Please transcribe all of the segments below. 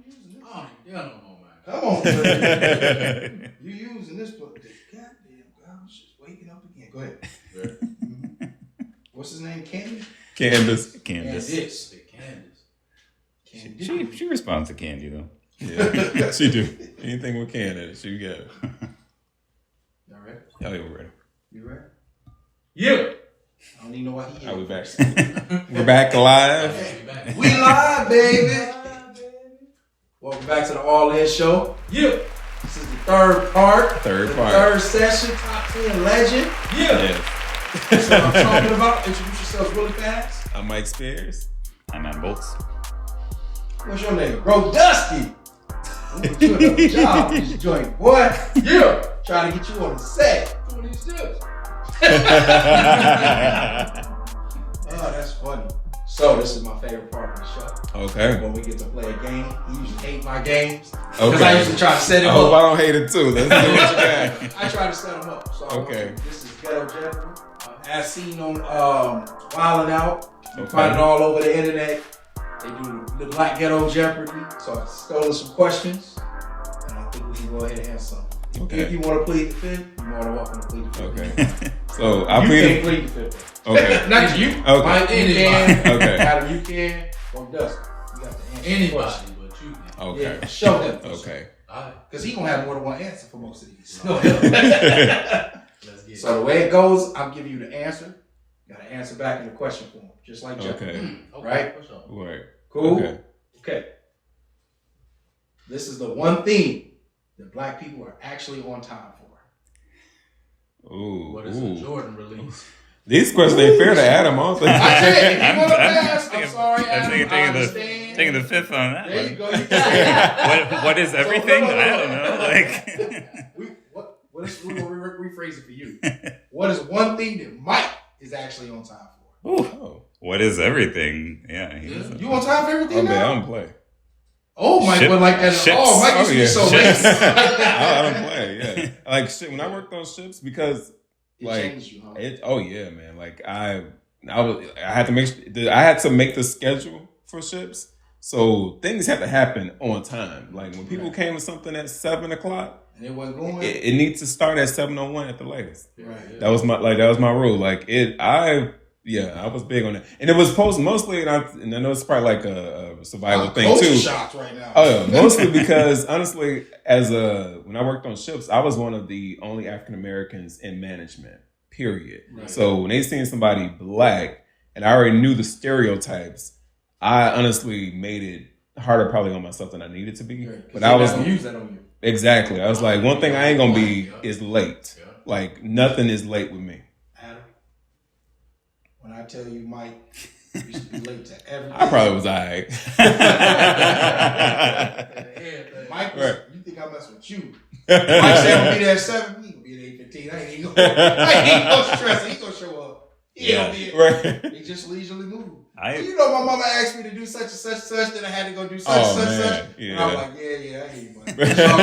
using this? Yeah, no more, man. Come on, man. You using this book? Goddamn, God, I was just waking up again. Go ahead. Mm-hmm. What's his name? Candace. Candace. She responds to Candy though. Yeah, she do. Anything with Candace, she got it. Y'all ready? Oh, yeah, we're ready. You ready? Yeah. I don't even know why he. Are we back? We're back live. Okay. We live, baby. Welcome back to the All In Show. Yeah. This is the third part. Third session. Top 10 legend. Yeah. That's what I'm talking about. Introduce yourself really fast. I'm Mike Spears. I'm at Boltz. What's your name? Bro Dusty. I'm gonna put you another job with this joint, boy. Yeah. Trying to get you on the set. Doing these steps. Oh, that's funny. So this is my favorite part of the show. Okay. When we get to play a game, he usually hate my games. Because Okay. I used to try to set him I hope I up. don't hate it too. Let's see what you got. I try to set him up. So Okay. This is Ghetto Jeopardy. As seen on Wildin' Out. You Okay. find it all over the internet. They do the Black Ghetto Jeopardy. So I stole some questions. And I think we can go ahead and answer some. Okay. If you want to plead the fifth, you're more than welcome to plead the fifth. Okay. So I You plead. can't plead the fifth. Okay. Not you. Okay. Mike, you can. Okay. Adam, you can. Or Dustin. You got to answer Anybody the question. but you. Okay. Yeah, show him. Okay. Because he gonna have more than one answer for most of these. Let's get it. So the way it goes, I'll give you the answer. You gotta answer back in the question form, just like Jeopardy. Okay. Right? For sure. Right. Cool? Okay. Okay. This is the one thing that black people are actually on time for. Ooh. What is a Jordan release? These questions ain't fair to Adam. I don't think. I said, if you want to I'm pass, I'm sorry, Adam. I understand. Taking the fifth on that. There one. you go. You can What is everything? no. I don't know. Like we're gonna rephrase it for you. What is one thing that Mike is actually on time for? Oh. what is everything? Yeah. You on time for everything Okay, I now? don't play. Oh, Mike Ship- went like that. ships. Oh, Mike used to be so Ships. late. I don't play. Yeah. Like shit. When I worked on ships, because It like changed you, huh? oh yeah, man. Like I had to make the schedule for ships. So things had to happen on time. Like when people came with something at 7:00, And it wasn't going. it needs to start at 7:01 at the latest. Right. That was my rule. Like I was big on that, and it was mostly, and I know it's probably like a survival thing culture too. shocks right now. Oh yeah, mostly because honestly, when I worked on ships, I was one of the only African Americans in management. Period. Right. So when they seen somebody black, and I already knew the stereotypes, I honestly made it harder probably on myself than I needed to be. Right. But I was use that on you. exactly. I was like, one thing I ain't gonna be is late. Yeah. Like nothing is late with me. Adam, when I tell you Mike used to be late to everything. I probably was alright. Mike, Right. you think I mess with you? Mike said I'm gonna be there at 7. He gonna be at 8:15. I ain't even gonna stress. He gonna show up. He gonna be Right. He just leisurely move. I- You know, my mama asked me to do such and such, then I had to go do such Oh, such, man. such. Yeah. And I'm like, yeah, I hear you, Mike. It's all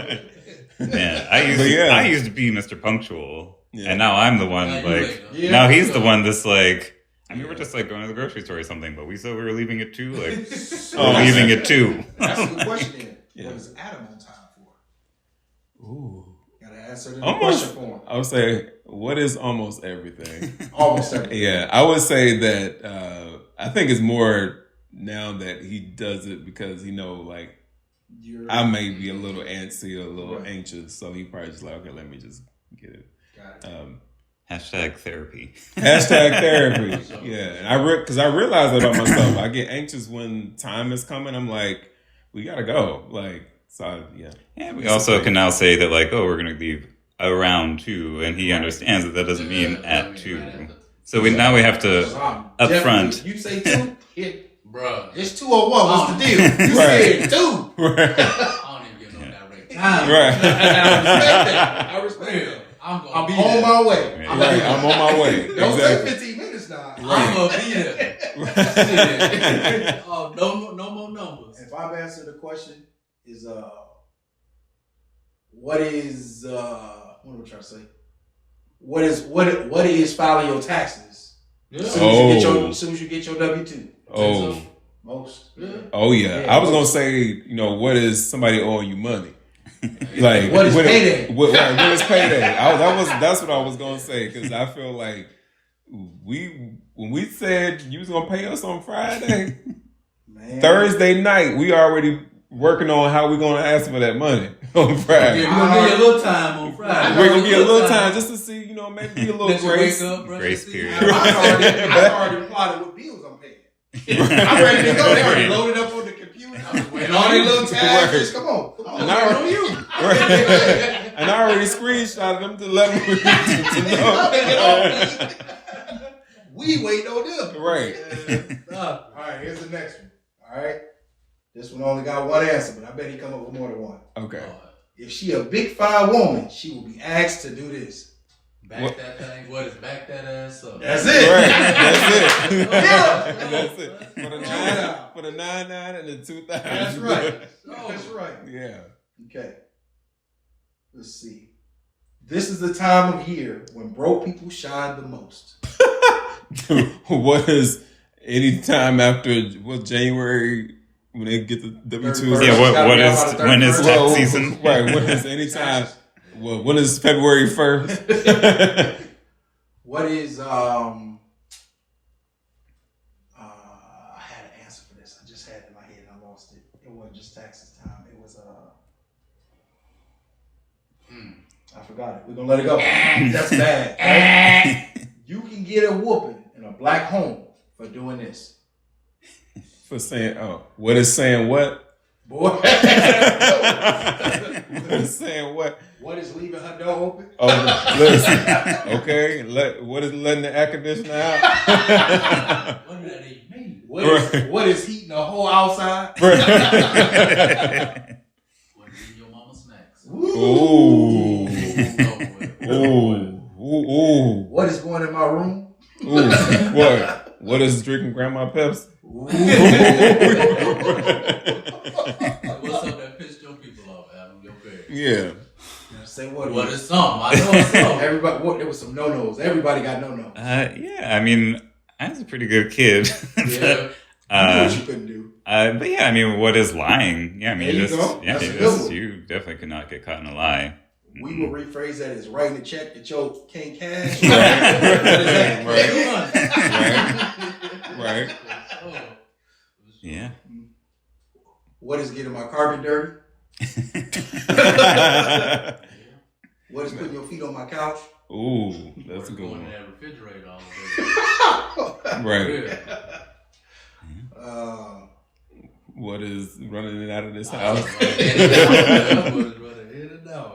good. Man, But yeah. I used to be Mr. Punctual, Yeah. and now I'm the one Now you like. late, huh? Yeah. Now he's the one that's like. I mean, we're just like going to the grocery store or something, but we said we were leaving at 2. Like Oh, we're leaving at 2. That's a good question then. Yeah. What is Adam on time for? Ooh. Gotta answer the Almost. question for him. I would say, what is almost everything? Almost everything. Yeah, I would say that I think it's more now that he does it because like I may be a little antsy or a little anxious, so he probably just like, okay, let me just get it. Got it. Hashtag therapy. Hashtag therapy. Yeah, and because I realize that about myself. I get anxious when time is coming. I'm like, we gotta go. Like, so yeah. Yeah, we also can now say that like, oh, we're going to leave around 2, and he understands that doesn't mean at 2. So now we have to up front. You say 2? Bruh. It's 2:01. What's the deal? You said 2. Right. I don't even get no direct time. Right. I respect that. I'm gonna I'm be on there. my way. Yeah. I'm on my way. Don't Exactly. say 15 minutes now. I'm gonna be there. Shit. Oh, no more numbers. If I've answered the question, is what is what am I trying to say? What is filing your taxes? Yeah. As soon as you get your W-2. Oh. Most. Oh yeah. I was gonna say, what is somebody owing you money? Like what is payday? What is payday? That's what I was gonna say, because I feel like when we said you was gonna pay us on Friday, man. Thursday night we already working on how we're gonna ask for that money on Friday. We're gonna give you a little time on Friday. We're gonna give you a little time just to see, maybe be a little grace. Grace period. I already plotted what bills I'm paying. I'm ready to go. They already loaded up on the computer. I'm just waiting on these little tags. Come on. And I already screenshotted them to let me know. We waiting on them. Right. All right, here's the next one. All right. This one only got one answer, but I bet he come up with more than one. Okay. If she a big fine woman, she will be asked to do this. Back that thing. What is back that ass up? That's it. Right. That's it. Yeah. That's it. For the 99 and the 2000. That's right. That's right. Yeah. Okay. Let's see. This is the time of year when broke people shine the most. What is any time after January when they get the W-2s? Yeah. When is tax season? Right. When is any time? Well, when is February 1st? What is I had an answer for this. I just had it in my head and I lost it. It wasn't just taxes time. It was I forgot it. We're gonna let it go. That's bad. Right? You can get a whooping in a black home for doing this. For saying what is saying what? Boy. What is saying what? What is leaving her door open? Oh, listen. Okay. What is letting the air conditioner out? What does that even mean? What is heating the whole outside? What is in your mama's snacks? Ooh. Ooh. What is going in my room? Ooh. What is drinking Grandma Pepsi? What's up that pissed your people off, Adam? Your parents? Yeah. Say what? What is something? I know it's something. Everybody. There was some no-nos. Everybody got no-nos. Yeah. I mean, I was a pretty good kid. Yeah. You knew what you couldn't do. But yeah, I mean, what is lying? Yeah, I mean, There you go. That's a good one. you definitely could not get caught in a lie. We will rephrase that as writing a check that you can't cash. Right. Yeah. What is getting my carpet dirty? What is putting your feet on my couch? Ooh, that's a good Going one. in that refrigerator all day. Right. What is running in and out of this house?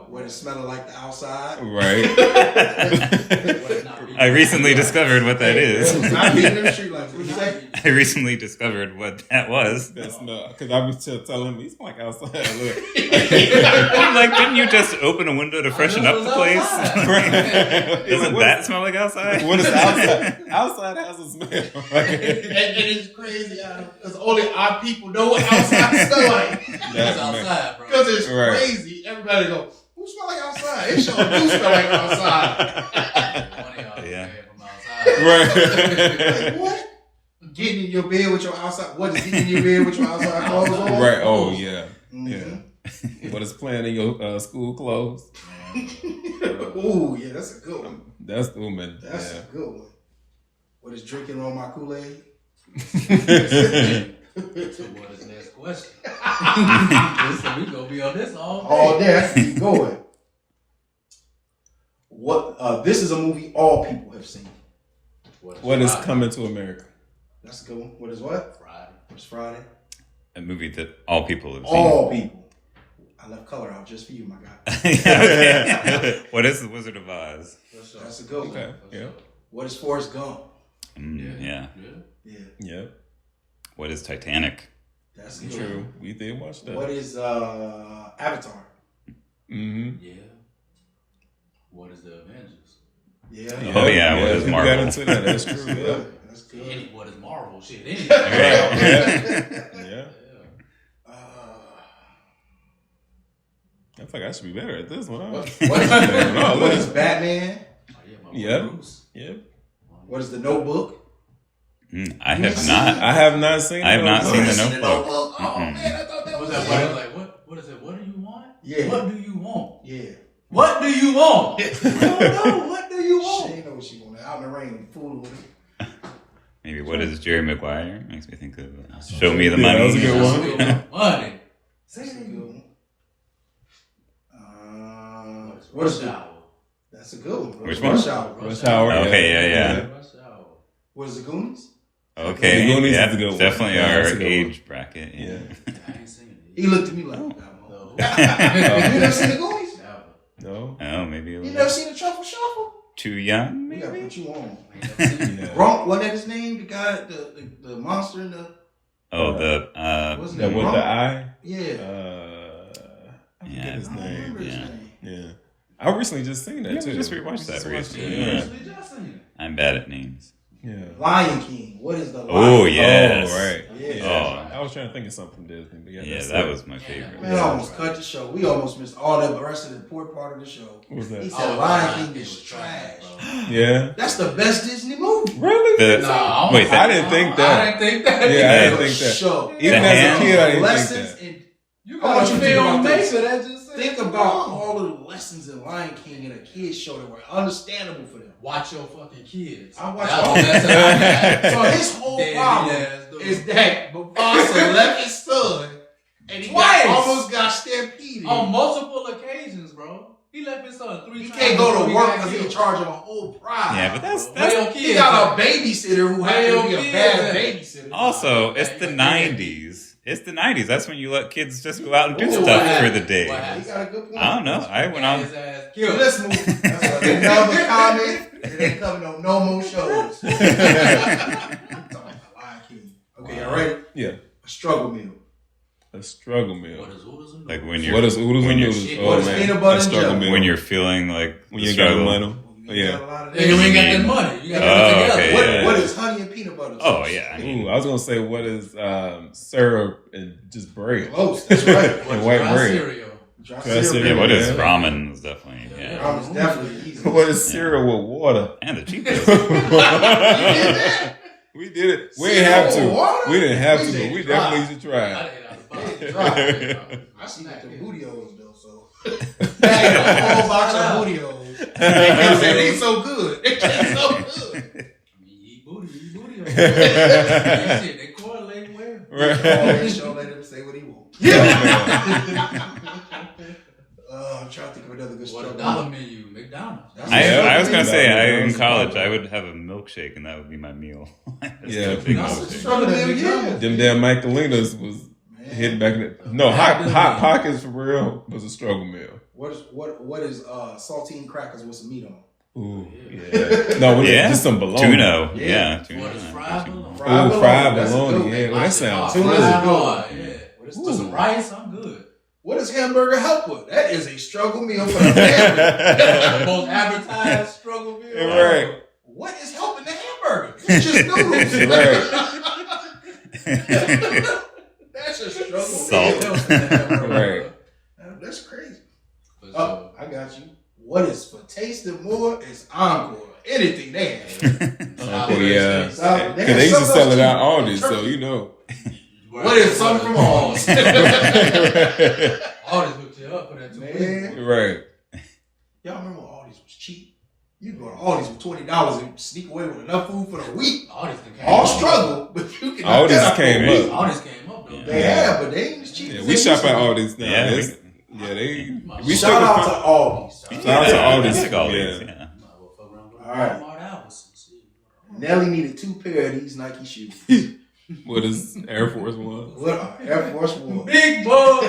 What is smelling like the outside? Right. I recently discovered what that is. I'm hitting them street lights. What you say? I recently discovered what that was. That's not, because I was telling him he's like outside. Look. I'm like, didn't you just open a window to freshen up the place? Doesn't that smell like outside? What is outside? Outside has a smell. Right? And it's crazy because only our people know what outside smell like. That's outside, bro. Because it's crazy. Everybody go, who smell like outside? It sure do smell like outside. Yeah. Right. Like, what? Getting in your bed with your outside. What is getting in your bed with your outside clothes on? Right. Oh yeah. Mm-hmm. Yeah. What is playing in your school clothes? Ooh, yeah, that's a good one. That's the woman. That's a good one. What is drinking on my Kool-Aid? So what is the next question? So we gonna be on this all day. All day. I can keep going. What? This is a movie all people have seen. What is Coming to America? That's a good one. What is what? Friday. What's Friday? A movie that all people have seen. All people. I left color out just for you, my guy. What is The Wizard of Oz? That's a good one. Okay. Yeah. What is Forrest Gump? Yeah. Yeah. What is Titanic? That's good. True. We did watch that. What is Avatar? Mm-hmm. Yeah. What is the Avengers? Yeah. Oh yeah. What is we Marvel? got into that. That's true. Yeah. That's good. What is Marvel? Shit. Anything. Yeah. I feel like I should be better at this one. What is Batman? Yep. Yep. What is The Notebook? I have not. I have not seen. I have not seen the Notebook. Oh man, I thought that was Like what is it? What do you want? Yeah. What do you want? Yeah. What do you want? I don't know. What do you want? She ain't know what she wanted. Out in the rain, fooling with it. Maybe what is Jerry Maguire? Makes me think of Show Me the Yeah, Money. that was a good one. Money. That's a good one. Rush Hour. That's a good one. Which one? Rush Hour. Rush Hour. Okay, yeah. Rush Hour. What is the Goonies? Okay, The Goonies yeah, is a good one. definitely Yeah, that's a our good age bracket. Yeah. I ain't seen it. He looked at me like, No. you never seen the Goonies? No. Oh, maybe You never seen the Truffle Shuffle? too young. We gotta put you on. Yeah. Gronk, wasn't that his name? The guy, the monster in the. Oh, the Wasn't That it with Gronk? the eye. Yeah. I Yeah, forget his I don't name. remember his Yeah. name. Yeah. I recently just seen that Yeah, too. we just rewatched that recently. Yeah. I'm bad at names. Yeah. Lion King. What is the Lion Oh, King? yes. Oh, right. Yeah. I was trying to think of something Disney, but yeah, Yeah, that's that it. was my favorite. Man, I almost cut the show. We almost missed all the rest of the important part of the show. What was He that? said Lion King is trash. Yeah. That's the best Disney movie. Really? The- Wait, I didn't think that. I didn't think that. Yeah, I didn't The think that. show. Even The as a hand- kid, I didn't Lessons think that. and You I want got you a to think about film this. maker that just said, think about all of the lessons in Lion King in a kid's show that were understandable for them. watch your fucking kids. I watch That's all what that's So his whole Deadbeat problem ass dude. is that Mufasa left his son and he Twice. almost got stampeded. on multiple occasions, bro. He left his son 3 He times. can't go before to work got because he's in killed. charge of a whole pride. Yeah, but that's Where your He kids got a at? babysitter who Where happened to be your a kids bad at? babysitter. Also, it's the 90s. It's the 90s. That's when you let kids just go out and do Ooh, stuff what for happened? the day. What He happened? got a good point. I don't know. I went Got on. his ass So killed. this movie, that's another comment. It ain't coming on no more shows. Talking about Lion King. Okay, y'all ready? Yeah. A struggle meal. A struggle meal. What is oodles and Like noodles? when you're What is oodles when and you're- noodles? what is peanut butter a and struggle jelly? meal. when you're feeling like when the you ain't got struggle. money. You Yeah. got a lot of Yeah, you ain't got Yeah. that money. You got to Oh, put it okay, together. yeah. What is honey and peanut butter? Oh yeah. I mean, Ooh, I was gonna say what is syrup and just bread Close. That's right. and white Dry bread. cereal. Dry Dry cereal. cereal. yeah. What is Yeah. ramen? Is definitely yeah. Ramen's definitely easy. What is cereal with water? And the cheapest. You did that? We did it. We Cereal didn't have with to. water? We didn't have to, We but we did definitely should I try it. didn't have to It's buy dry. it. I see that the bootios though, so. Hey, a whole box of bootios. They ain't so good. They ain't so good. Eat booty. That shit, they correlate well. Right. Show let him say what he wants. I'm trying to think of another good What struggle. a dollar menu, McDonald's. That's I was gonna Yeah. say in college I would have a milkshake and that would be my meal. Just Yeah. a big That's a milkshake. struggle. Yeah. Them damn Michelinas was hitting back in the no hot pockets for real was a struggle meal. What is saltine crackers with some meat on? Ooh, yeah. No, Yeah. just some bologna. Tuna. Yeah. Yeah. Tuna. What is fried bologna? Ooh, fried That's a good bologna. one. Yeah, well, that sounds Tuna good. is good. Yeah. What is With some rice, I'm good. What does hamburger help with? That is a struggle meal for the family. The most advertised struggle meal. Right. What is helping the hamburger? It's just noodles. That's a struggle Salt. meal. Right. That's crazy. For Oh, sure. I got you. What is for tasting more is encore. Anything they have. Oh, yeah. So, Because they used to sell it out all Turkey. this, so you know. What is something from Aldi's? Aldi's hooked you up for that Man. Right. Y'all remember when Aldi's was cheap? You could go to Aldi's with $20 and sneak away with enough food for the week. Aldi's came All up. struggle, but you can. All this came Crazy. up. Aldi's came up though. They have, but they ain't as cheap. Yeah, as we they shop used at to be. all these now. Yeah, It's- Yeah, they. We Shout still out can to Aldi's. Shout out to Aldi's. Like all Yeah. these, yeah. Might well fuck around with All right. Walmart hours and see. Nelly needed 2 pair of these Nike shoes. What is Air Force One? What are Air Force One? Big boy.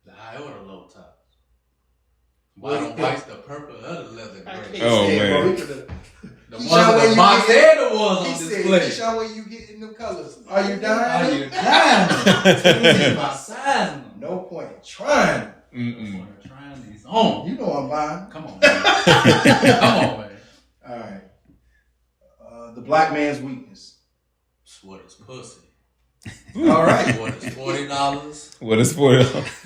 The high order low tops. Bottom whites, the purple, other leather gray. Oh, man. The Keisha, ones where the you box get- and the ones He on said, display. Keisha, where you getting them colors? Are you Are dying? you dying? My size. No point in trying. Mm-mm. Trying these on. You know I'm buying. Come on, man. Come on, man. All right. The black man's weakness. What is pussy? All right. What is $40? What is for?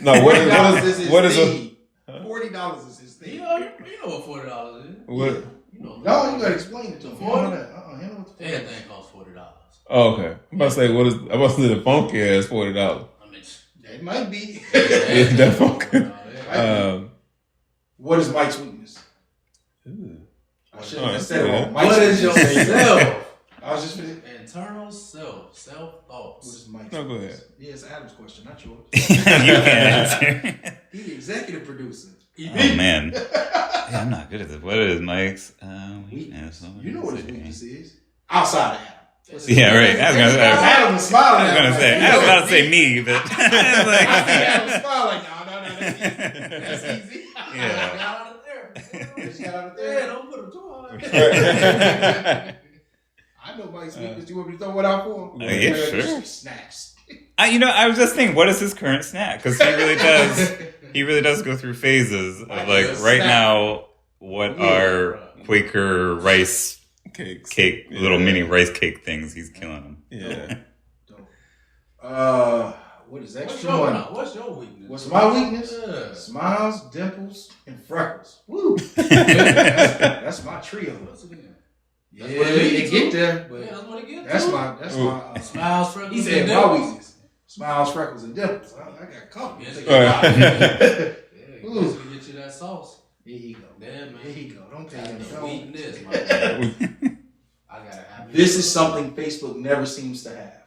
No, $40 is his what is a thing. $40 is his You thing. know what $40 is. what? know. No, you gotta explain it to him. Everything costs $40. Oh, okay. I'm about to say, what is? I'm about to say the funky ass $40. I mean, it might be. That funky. What is Mike's weakness? I should have said it wrong. What is your self? I was just internal self thoughts. What is Mike's No, go weakness? ahead. Yeah, it's Adam's question, not yours. You can't answer. He's the executive producer. Oh man, yeah, I'm not good at this. What is Mike's weakness? You know what his weakness is. Outside of Adam. Yeah, right. I was gonna say. Adam was smiling. I was about to say me, but I see Adam smile like, no, that's easy. Yeah. Got out of there. Just got out of there. Yeah, don't put him too hard. I know Mike's weakness. You want me to throw it out for him? Yeah, sure. Snacks. I was just thinking, what is his current snack? Because he really does. He really does go through phases of like right now. What are Quaker rice cake, little mini rice cake things? He's killing them. Yeah. What is What's extra money? What's your weakness? What's my weakness? Yeah. Smiles, dimples, and freckles. Woo! That's my trio. What's it again? Yeah, they get there, but Yeah, that's what it gets. that's my Smiles, freckles, he said and my dimples. weakness. Smiles, freckles, and dimples. I got coffee. Yes, Yeah. you can get you that sauce. Here you go. Yeah, man. Here you go. Don't tell him. That's the Don't. weakness, my man. I gotta have This is something Facebook never seems to have.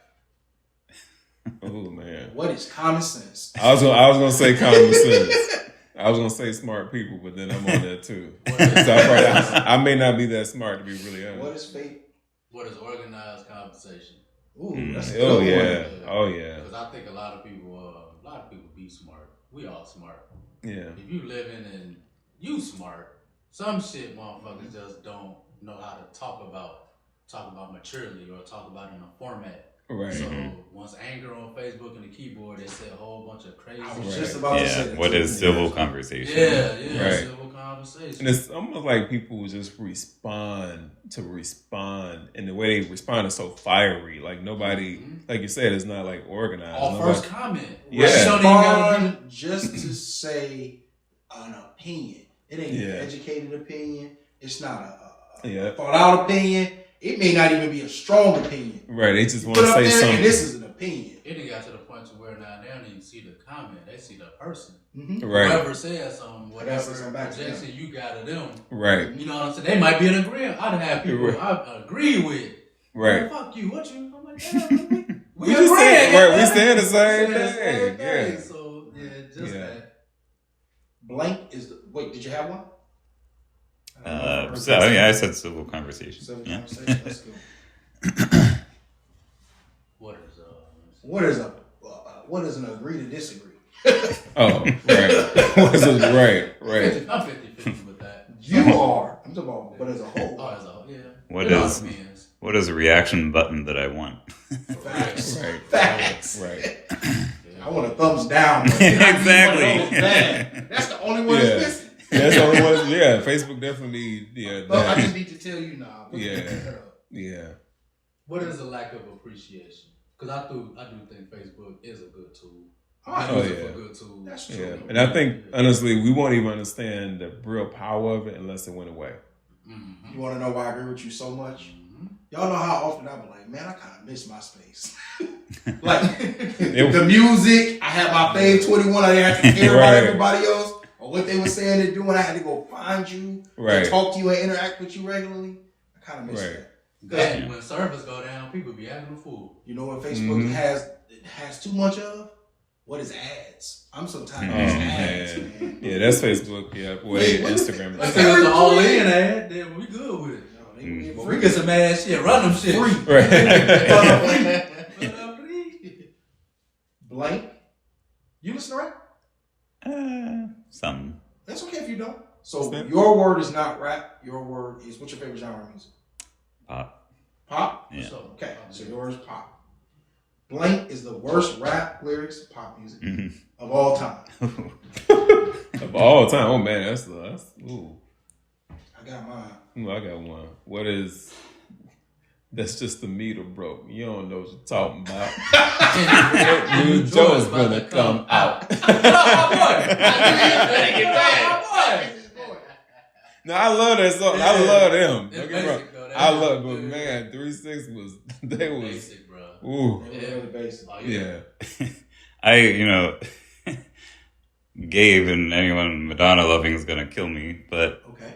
Oh man. What is common sense? I was gonna say common sense. I was gonna say smart people, but then I'm on that too. So I may not be that smart to be really honest. What is fake? What is organized conversation? Ooh, that's a Oh good yeah. one. Oh yeah. Because I think a lot of people be smart. We all smart. Yeah. If you living and you smart, some shit motherfuckers just don't know how to talk about maturely or talk about in a format. Right. So once anger on Facebook and the keyboard, they said a whole bunch of crazy. I was shit. just about to say that. What is civil conversation? Yeah, Right. civil conversation. And it's almost like people just respond, and the way they respond is so fiery. Like nobody, like you said, it's not like organized. All Nobody, first comment. Yeah. You don't even gotta Respond just to say an opinion. It ain't an educated opinion. It's not a thought out opinion. It may not even be a strong opinion. Right, they just want Put to up say there, something. and this is an opinion. It done got to the point to where now they don't even see the comment. They see the person. Mm-hmm. Right. Whoever says something, whatever Some back to them. projection you got of them. Right. You know what I'm saying? They might be in agreement. I'd have people I agree with. Right. Well, fuck you. What you? I'm like, damn, we just agree. saying, right, we saying the Saying same thing. Yeah. So just that. Blank is the wait. Did you have one? I said civil conversation. Civil Yeah. conversation. Let's go. What is an agree to disagree? Oh, right. Right. I'm 50-50 with that. You are. I'm talking about, but as a whole. Oh, as a whole, yeah. What is a reaction button that I want? Facts. Right. Facts. Right. I want a thumbs down. Exactly. That's the only one that's missing. That's the only one. Yeah, Facebook definitely. Yeah. But I just need to tell you now. Yeah. What is a lack of appreciation? Because I do think Facebook is a good tool. Oh, Use it yeah. for good tools. That's true. Yeah. And I think, honestly, we won't even understand the real power of it unless it went away. Mm-hmm. You want to know why I agree with you so much? Y'all know how often I be like, man, I kind of miss my space. Like, the music, I had my fave 21, I didn't have to care about everybody else or what they were saying and doing. I had to go find you, and talk to you and interact with you regularly. I kind of miss that. And when servers go down, people be acting a fool. You know what Facebook has too much of? What is ads? I'm so tired of these ads, man. Yeah, that's Facebook. Yeah, Instagram. If it was an all-in ad, then we good with it. Free. We get some ass shit. Run them shit. Free. Right. Blank. You listen to rap? Some. That's okay if you don't. So your word is not rap. Your word is, what's your favorite genre of music? Pop. Pop? Yeah. Okay, so yours is pop. Blank is the worst rap lyrics pop music of all time. Of all time. Oh man, that's ooh. I got mine. Ooh, I got one. What is? That's just the meter broke. You don't know what you're talking about. New Joe's gonna come out. No, I love that song. I love them. It's basic, though. I love, but man, 3-6 was they was basic, bro. Ooh, They were really basic. Oh, yeah. Gabe and anyone Madonna loving is gonna kill me, but okay.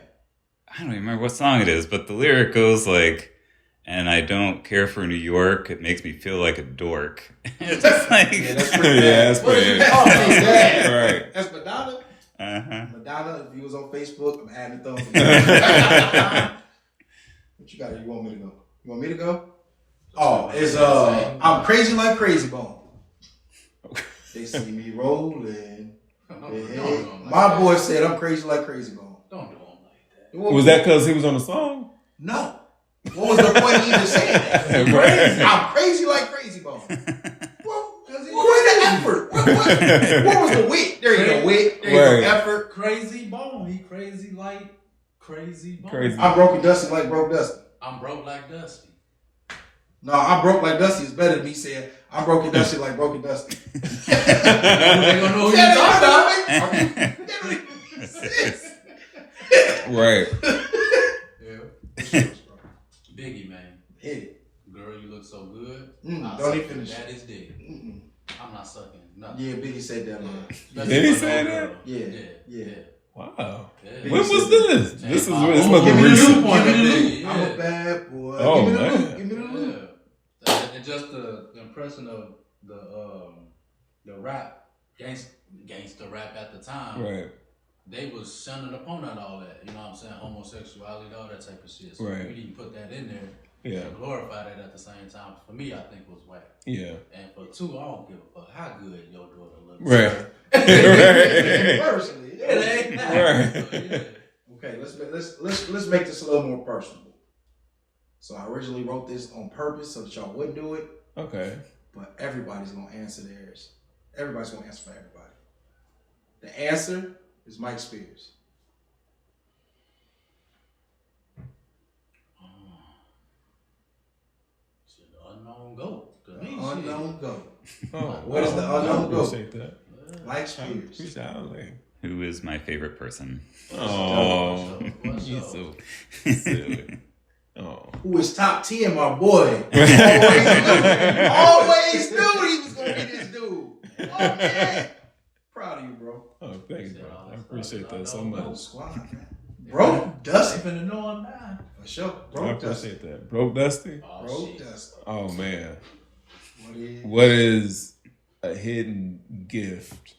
I don't even remember what song it is, but the lyric goes like, "And I don't care for New York. It makes me feel like a dork." It's just like, yeah, that's pretty bad. That's pretty bad. Right. That's Madonna. Madonna, if you was on Facebook, I'm adding the thumbs. What you got? You want me to go? You want me to go? Oh, it's I'm crazy like Crazy Bone. They see me rolling. My boy said I'm crazy like Crazy Bone. Don't do him like that. Was that because he was on the song? No. What was the point of even saying that? Crazy. I'm crazy like Crazy Bone. Well, what was the effort? What was the wit? There you go, wit. There you go, effort. Crazy Bone. He crazy like Crazy Bone. Crazy. I'm broke and dusty like broke dusty. I'm broke like Dusty. No, I'm broke like Dusty is better than me saying I'm broke and dusty like broke and dusty. They gonna know who you're talking about. Right. Yeah. Biggie, man. Hit it. Girl, you look so good. Don't even finish. That is dick. I'm not sucking nothing. Yeah, Biggie said that. Did he say that? Yeah. Wow. Yeah. When was this? This must be Give me the recent. loop on it, Biggie. I'm a bad boy. Oh, Give me the man. loop. Give me the loop. And just the impression of the rap, gangster rap at the time. Right. They was shunning upon all that. You know what I'm saying? Homosexuality, all that type of shit. So Right. we didn't put that in there. Yeah. And glorify that at the same time. For me, I think was whack. Yeah. And for two, I don't give a fuck how good your daughter looks. Right. Personally, It ain't that. Right. So, yeah. Okay, let's make this a little more personal. So I originally wrote this on purpose so that y'all wouldn't do it, Okay. but everybody's gonna answer theirs. Everybody's gonna answer for everybody. The answer is Mike Spears. It's an unknown goat to me. Unknown goat. Oh, What is the unknown goat? Appreciate that. Mike Spears. Who is my favorite person? Oh, What's he's up? so silly. Oh. Who is top 10, my boy. Always knew he was gonna be this dude. Oh man. Proud of you, bro. Oh, thanks, bro. I appreciate that so much. Squad, man. Bro, Dusty. Finna know I'm not. For sure. I Bro, Dusty. appreciate that. Broke Dusty? Oh, Bro, shit. Dusty. Oh, man. What is? What is a hidden gift?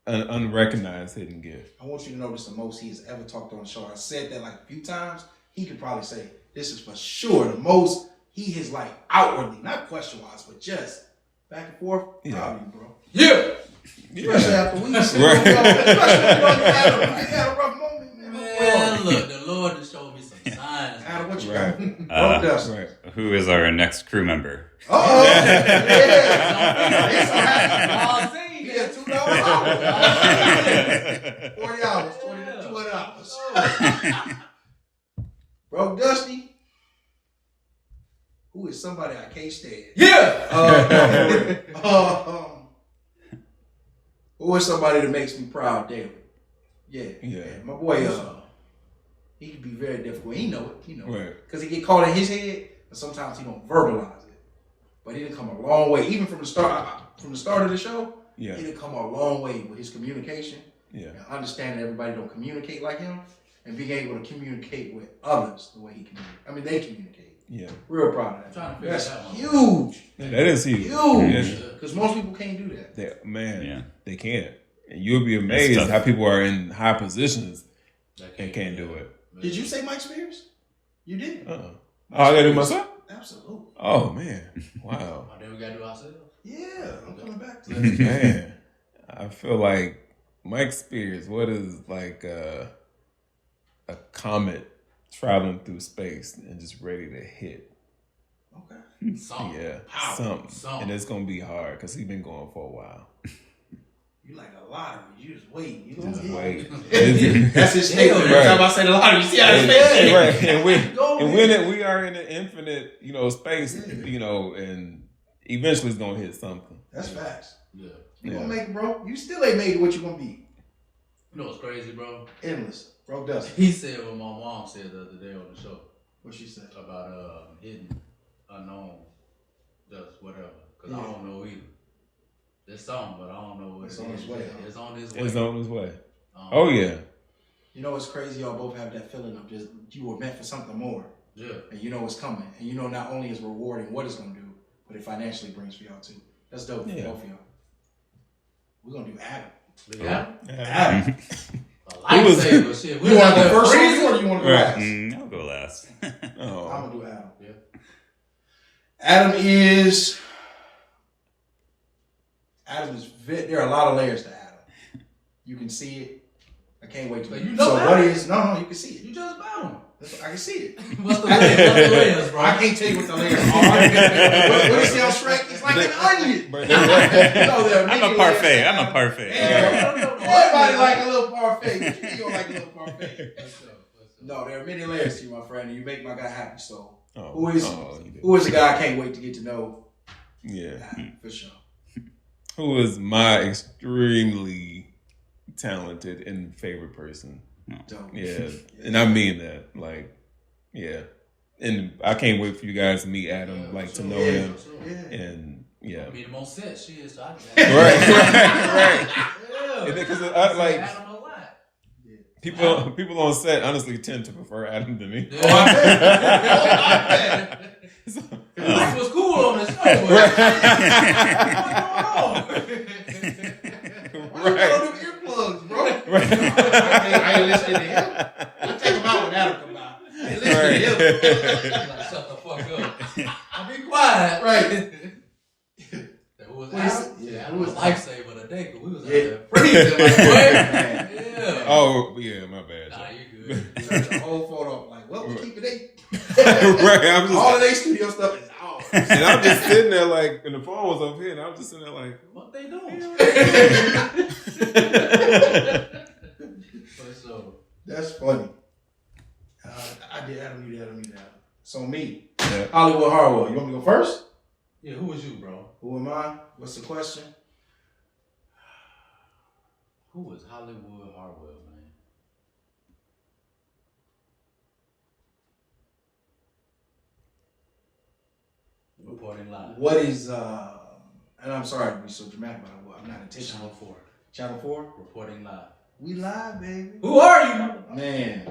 An unrecognized hidden gift. I want you to notice the most he has ever talked on the show. I said that like a few times. He could probably say this is for sure the most he has like outwardly, not question wise, but just back and forth. Yeah. Proud of you, bro. Yeah. Especially after we said, Right. especially when you had a rough moment, man. Man, look, the Lord has showed me some signs. Adam, what you Right. got? Bro, Dusty. Right. Who is our next crew member? Uh-oh. Yeah. It's so happy. I'll see. He has $2 $40, $200. Bro, Dusty, who is somebody I can't stand. Yeah. Who is somebody that makes me proud daily? Yeah. My boy, he can be very difficult. He know it. Right. Because he get caught in his head, and sometimes he don't verbalize it. But he done come a long way. Even from the start of the show, Yeah. he done come a long way with his communication. Yeah. And understanding everybody don't communicate like him, and being able to communicate with others the way he communicates. I mean, they communicate. Yeah. Real proud of that. Trying to figure That's that one out. huge. That is huge. Huge. Because most people can't do that. They can't. And you'll be amazed tough. how people are in high positions and can't do it. Did you say Mike Spears? You did. Oh, I gotta do myself? Absolutely. Oh, man. Wow. Oh, then we gotta do ourselves. Yeah, I'm coming back to that. Man, I feel like Mike Spears, what is like a comet traveling through space and just ready to hit? Okay. Something. Yeah, Power. something. And it's going to be hard because he's been going for a while. You like a lottery. You just wait. You Just don't wait. That's his statement. Every Right. time I say the lottery, you see how his face is? Right. And we are in an infinite, space, and eventually it's going to hit something. That's facts. Yeah. You gonna make it, bro. You still ain't made it what you gonna be. You know what's crazy, bro? Endless. Broke doesn't. He said what my mom said the other day on the show. What she said? About hidden, unknown, just whatever. Because I don't know either. There's something, but I don't know what it's it on is. Its way. It's on his way. It's on his way. Oh yeah. You know, it's crazy. Y'all both have that feeling of just you were meant for something more. Yeah. And you know it's coming. And you know not only is rewarding what it's gonna do, but it financially brings for y'all too. That's dope for both of y'all. We're gonna do Adam. Adam. A lifesaver shit. You want to go first or do you want to go last? I'll go last. I'm gonna do Adam. Yeah. Adam is. There are a lot of layers to Adam. You can see it. I can't wait to. You know so Adam. what is? No, you can see it. You just about him. I can see it. What's the layers, bro? I can't tell you what the layers are. What is he on Shrek? It's like an onion. I'm a parfait. I'm a parfait. Everybody like a little parfait. You don't like a little parfait. No, there are many layers to you, my friend, and you make my guy happy. So, who is the guy I can't wait to get to know? Yeah, for sure. Who is my extremely talented and favorite person? Dope. Yeah, and I mean that. Like, yeah, and I can't wait for you guys to meet Adam, to know him, and meet him on set. Shit, so I right. Because Adam a lot. People on set honestly tend to prefer Adam to me. Yeah. This was cool on the show. What's going on? Right. Throw them earplugs, bro. Right. I ain't listening to him. I'll take him out when Adam come out. I ain't listening to him. Like, shut the fuck up. I'll be quiet. Right. Who was Adam? Yeah, Adam was lifesaver today because we was out there freezing. Like, yeah. Oh, yeah, my bad. Nah, you good. Turn the whole phone off. Like, well, we keep it 8. Right. I'm just, all of their studio stuff is off. And I'm just sitting there and the phone was over here, and I'm just sitting there what they doing? So that's funny. I did Adam, you did Adam. So me, Hollywood Harwell. You want me to go first? Yeah, who was you, bro? Who am I? What's the question? Who was Hollywood Harwell, man? Reporting live. What is and I'm sorry to be so dramatic, but I'm not intentional. Channel 4. Channel 4? Reporting live. We live, baby. Who are you? Man.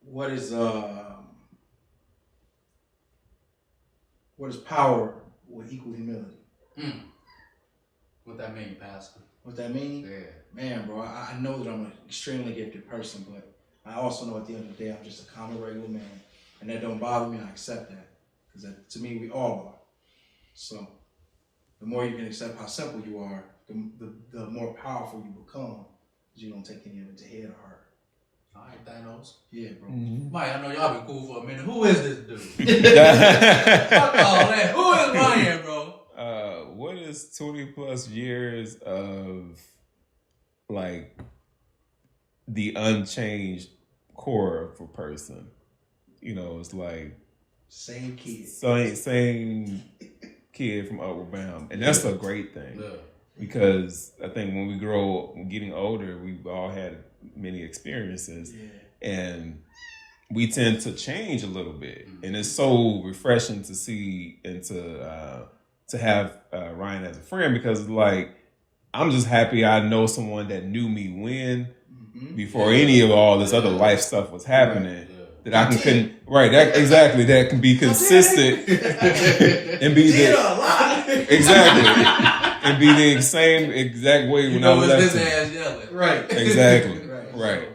What is power with equal humility? What that mean, Pastor? What that mean? Yeah. Man, bro, I know that I'm an extremely gifted person, but I also know at the end of the day I'm just a common regular man. And that don't bother me, I accept that. Because to me, we all are. So the more you can accept how simple you are, the more powerful you become. Because you don't take any of it to head or heart. All right, Thanos. Yeah, bro. Mm-hmm. Mike, I know y'all been cool for a minute. Who is this dude? Fuck all that. Who is Ryan, bro? What is 20 plus years of the unchanged core of a person? You know, it's like same kid. Same kid from Upward Bound. And that's a great thing. Yeah. Because I think when we grow, getting older, we've all had many experiences. Yeah. And we tend to change a little bit. Mm-hmm. And it's so refreshing to see and to have Ryan as a friend, because I'm just happy I know someone that knew me when, before any of all this other life stuff was happening. Right. That I that can be consistent and be and be the same exact way when I was this ass yelling. Right. Exactly. Right.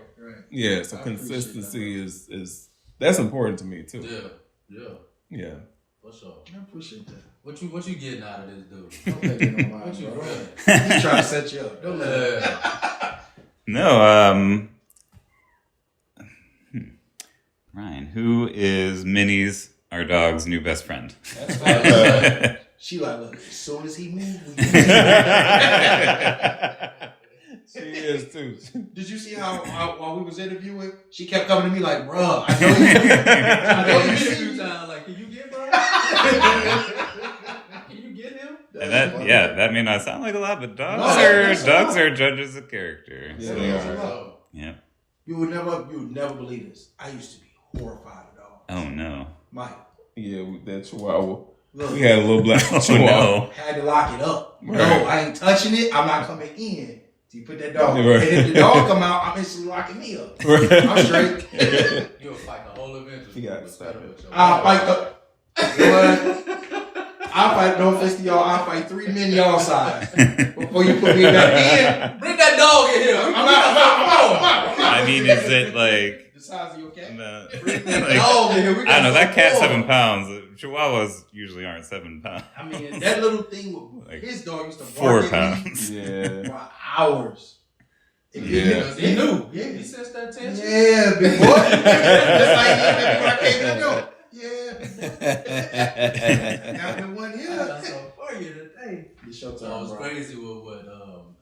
Yeah. So consistency is that's important to me too. Yeah. For sure. I appreciate that. What you getting out of this dude? Don't let me know what you really? He's trying to set you up. Don't let him. No. Ryan, who is Minnie's, our dog's new best friend? That's right. She look, as soon as he moved, we She is too. Did you see how while we was interviewing, she kept coming to me like, "Bro, I know you." I know you a few times. Like, can you get bro? Can you get him? And that may not sound like a lot, but dogs are judges of character. Yeah, so, yeah. You would never believe this. I used to be horrified of dogs. Oh no, Mike. Yeah, that Chihuahua. Look, we had a little black Chihuahua. Had to lock it up. Right. No, I ain't touching it. I'm not coming in. So you put that dog. Right. And if the dog come out, I'm instantly locking me up. Right. I'm straight. You'll fight the whole event. I'll fight I'll fight, no offense to y'all, I'll fight 3 men y'all side before you put me back in. Bring that dog in here. I'm out. I mean, is it like the size of your cat? No. Bring that dog in here. I don't know, that cat's 7 pounds. Chihuahuas usually aren't 7 pounds. I mean, that little thing with like his dog used to 4 pounds. Yeah. For hours. He knew. Yeah. He sensed that tension. Yeah, big boy. Just like when I came in the door. Yeah. Got me one here. That's so for you today. It's your turn, So it was bro. crazy with what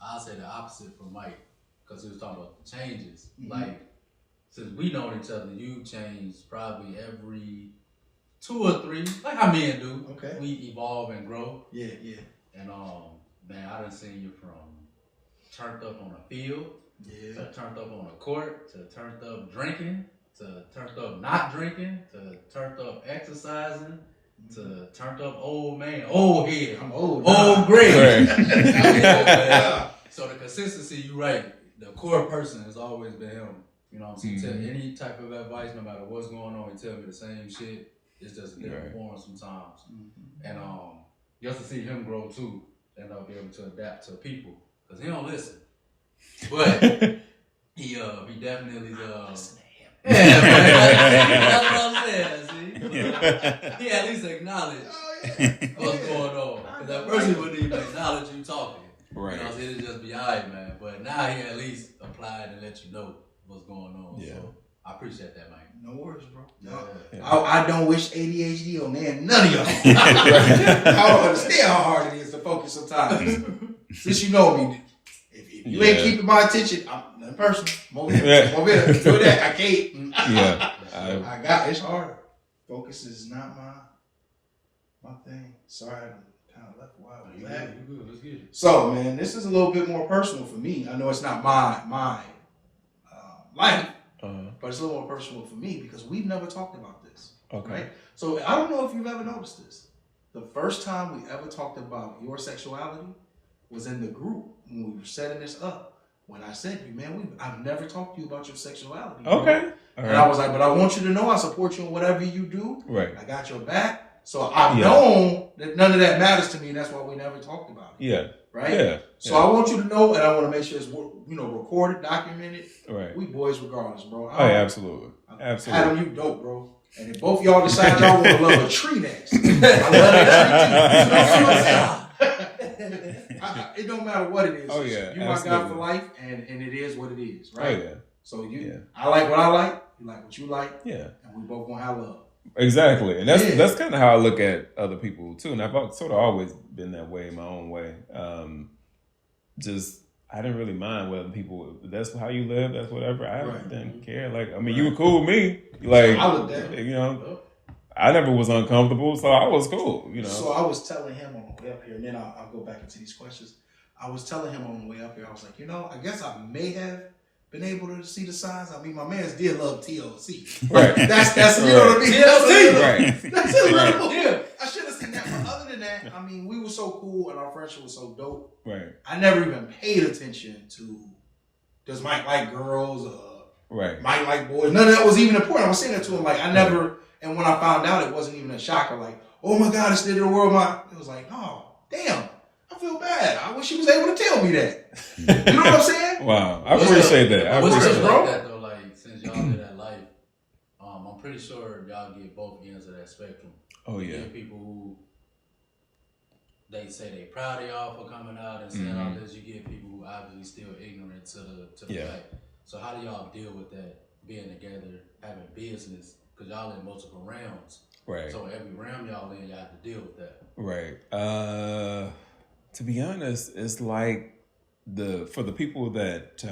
I'll say the opposite from Mike, because he was talking about the changes. Mm-hmm. Like, since we known each other, you changed probably every 2 or 3, like how men do. Okay. We evolve and grow. Yeah. And man, I done seen you from turned up on a field, to turned up on a court, to turned up drinking, to turned up not drinking, to turned up exercising, to turned up old man, old head. I'm old. Old gray. Right. So the consistency, you right. The core person has always been him. You know what I'm saying? Tell any type of advice, no matter what's going on, he tell me the same shit. It's just a different form sometimes. And just to see him grow too, and be able to adapt to people. Because he don't listen. But he definitely yeah, that's what I'm saying, see? He at least acknowledge what's going on. Because at first he wouldn't even acknowledge you talking. Right. You know, so it'd just be alright, man. But now he at least applied and let you know what's going on. Yeah. So I appreciate that, man. No worries, bro. Yeah. I don't wish ADHD on none of y'all. I don't understand how hard it is to focus sometimes. Since you know me, if you ain't keeping my attention, I'm nothing personal. I'm over here. Do that. I can't. Yeah. I got it's hard. Focus is not my thing. Sorry, I kind of left a while. You good. Let's get it. So, man, this is a little bit more personal for me. I know it's not my life, but it's a little more personal for me because we've never talked about this. Okay. Right? So I don't know if you've ever noticed this. The first time we ever talked about your sexuality was in the group when we were setting this up. When I said to you, man, I've never talked to you about your sexuality. Okay. Right. And I was like, but I want you to know I support you in whatever you do. Right. I got your back. So I've known that none of that matters to me, and that's why we never talked about it. Yeah. Right? Yeah. So I want you to know, and I want to make sure it's recorded, documented. Right. We boys regardless, bro. Oh, yeah, absolutely. Absolutely. Adam, you dope, bro. And if both y'all decide y'all want to love a tree next, I love that tree too. It don't matter what it is. Oh, yeah. You my guy for life, and it is what it is, right? Oh, yeah. So I like what I like, you like what you like, yeah, and we both gonna have love. Exactly, and that's kind of how I look at other people too. And I've sort of always been that way in my own way. I didn't really mind whether people, that's how you live, that's whatever. I didn't care. Like, I mean, you were cool with me. Like, I looked at you know, I never was uncomfortable, so I was cool. You know. So I was telling him on the way up here, and then I'll go back into these questions. I was telling him on the way up here, I was like, I guess I may have been able to see the signs. I mean, my man's did love TLC. Right. That's you know what I mean? TLC. Right. That's a little. Yeah. I should have seen that. But other than that, I mean, we were so cool and our friendship was so dope. Right. I never even paid attention to, does Mike like girls? Right. Mike like boys? None of that was even important. I was saying that to him. Like, I never, and when I found out, it wasn't even a shocker. Like, oh my God, it's the end of the world. It was like, oh, damn. I feel bad. I wish he was able to tell me that. You know what I'm saying? Wow. I appreciate that. I What's appreciate like that. that though? Like, since y'all live that life, I'm pretty sure y'all get both ends of that spectrum. Oh, yeah. You get people who they say they proud of y'all for coming out and saying all this. You get people who obviously still ignorant to the fact. So how do y'all deal with that? Being together, having business, because y'all in multiple realms. Right. So every realm y'all in, y'all have to deal with that. Right. To be honest, it's like for the people that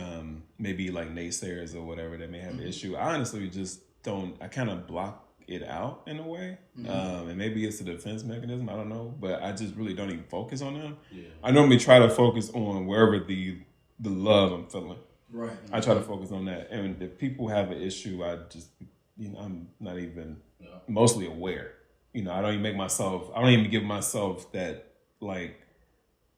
maybe like naysayers or whatever that may have an issue, I honestly just don't. I kind of block it out in a way. And maybe it's a defense mechanism. I don't know, but I just really don't even focus on them. Yeah. I normally try to focus on wherever the love I'm feeling. Right. I try to focus on that. And if people have an issue, I just, I'm not even mostly aware. I don't even give myself that, like,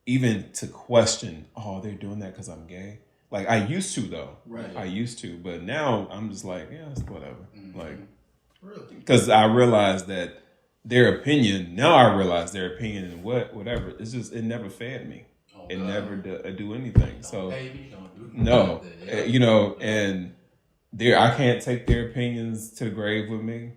even to question, oh, they're doing that because I'm gay. Like, I used to, though. Right. I used to. But now I'm just like, yeah, it's whatever. Mm-hmm. Like, really? Because I realized that their opinion and whatever, it's just, it never fed me. Oh, it never do anything. So, baby, don't do no. And I can't take their opinions to the grave with me.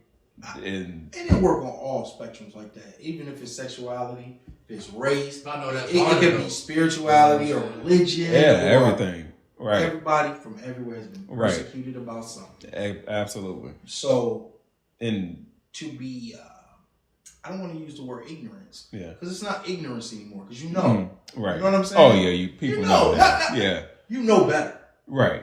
And it work on all spectrums like that. Even if it's sexuality, if it's race, I know that's it could be spirituality or religion. Yeah, everything. Right. Everybody from everywhere has been persecuted about something. Absolutely. So, and to be, I don't want to use the word ignorance. Yeah. Because it's not ignorance anymore. Because you know. Mm-hmm. Right. You know what I'm saying? Oh, yeah. People know that. Yeah. You know better. Right.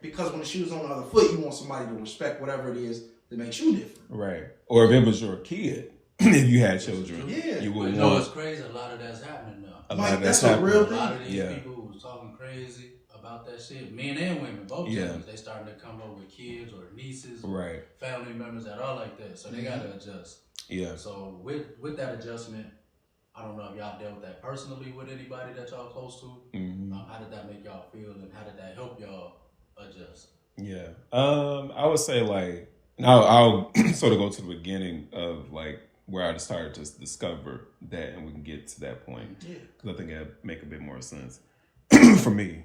Because when the shoe's on the other foot, you want somebody to respect whatever it is that makes you different. Right. Or if it was your kid, if you had children, you would know it's crazy. A lot of that's happening now. That's a real thing. A lot of these people who was talking crazy about that shit, men and women, both genders, they starting to come up with kids or nieces, or family members that are like that. So they gotta adjust. Yeah. So with that adjustment, I don't know if y'all dealt with that personally with anybody that y'all close to. Mm-hmm. How did that make y'all feel, and how did that help y'all adjust? Yeah. I would say, like, I'll sort of go to the beginning of, like, where I started to discover that, and we can get to that point. Yeah. Because I think it'd make a bit more sense. For me,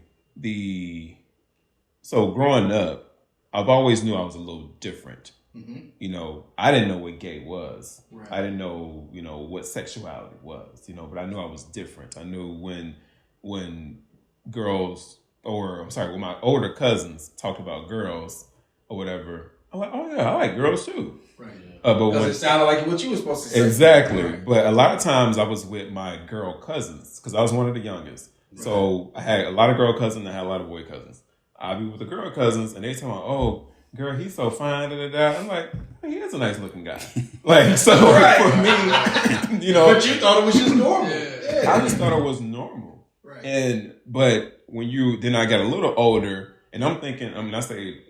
so growing up, I've always knew I was a little different. Mm-hmm. I didn't know what gay was. Right. I didn't know, what sexuality was, but I knew I was different. I knew when girls, when my older cousins talked about girls or whatever, I'm like, oh yeah, I like girls too. Right. Because it sounded like what you were supposed to say. Exactly. Right. But a lot of times I was with my girl cousins because I was one of the youngest. Right. So I had a lot of girl cousins and I had a lot of boy cousins. I'd be with the girl cousins and they tell me, oh, girl, he's so fine. Da, da, da. I'm like, he is a nice looking guy. Like, so for me, But you thought it was just normal. Yeah. I just thought it was normal. Right. But then I got a little older and I'm thinking, I say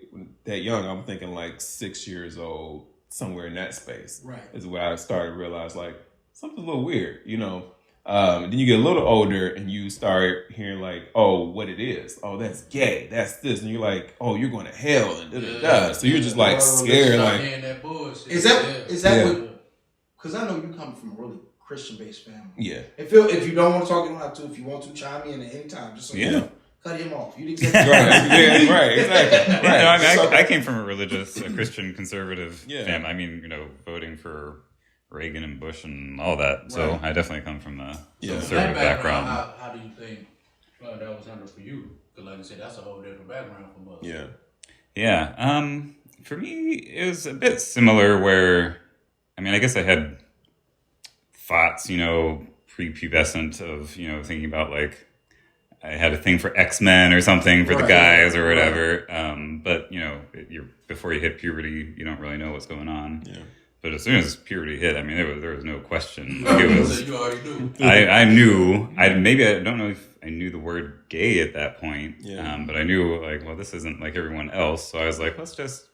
that young, I'm thinking like 6 years old, somewhere in that space. Right. Is what I started to realize, like, something's a little weird, And then you get a little older and you start hearing like, oh, what it is. Oh, that's gay. That's this. And you're like, oh, you're going to hell and da-da-da. So you're just like scared. Like, that bullshit. Is that what, because I know you come from a really Christian-based family. Yeah. If you don't want to talk, you don't have to. If you want to, chime in at any time. Just so you know. Cut him off. You exactly right, exactly. Right. I came from a religious, Christian conservative family. I mean, voting for Reagan and Bush and all that. So I definitely come from a conservative background. How do you think that was handled for you? Because like I said, that's a whole different background from us. Yeah. Yeah. For me, it was a bit similar where, I guess I had thoughts, prepubescent of, thinking about like, I had a thing for X-Men or something for the guys or whatever. But, before you hit puberty, you don't really know what's going on. Yeah. But as soon as puberty hit, there was no question. Like, it was. You already knew. I knew. I don't know if I knew the word gay at that point. Yeah. But I knew, like, well, this isn't like everyone else. So I was like, let's just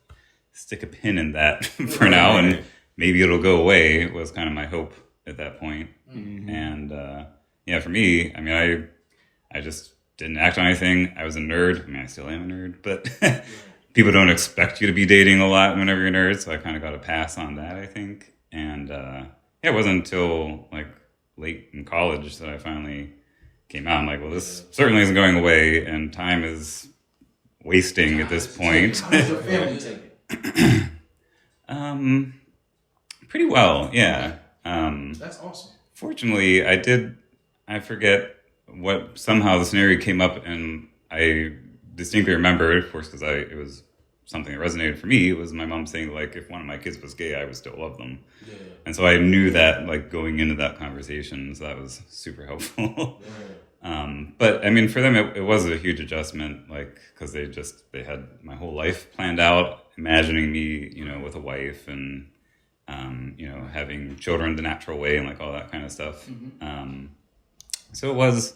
stick a pin in that for now, and maybe it'll go away. Was kind of my hope at that point. Mm-hmm. And for me, I just didn't act on anything. I was a nerd. I still am a nerd, but. People don't expect you to be dating a lot whenever you're a nerd, so I kind of got a pass on that, I think. And it wasn't until like late in college that I finally came out. I'm like, well, this certainly isn't going away, and time is wasting at this point. How does your family take it? Pretty well, yeah. That's awesome. Fortunately, I forget what, somehow the scenario came up, and I distinctly remember, of course, because it was something that resonated for me. It was my mom saying, like, if one of my kids was gay, I would still love them. Yeah. And so I knew that, like, going into that conversation, so that was super helpful. But for them, it was a huge adjustment, like, because they had my whole life planned out, imagining me, with a wife and having children the natural way and like all that kind of stuff. So it was,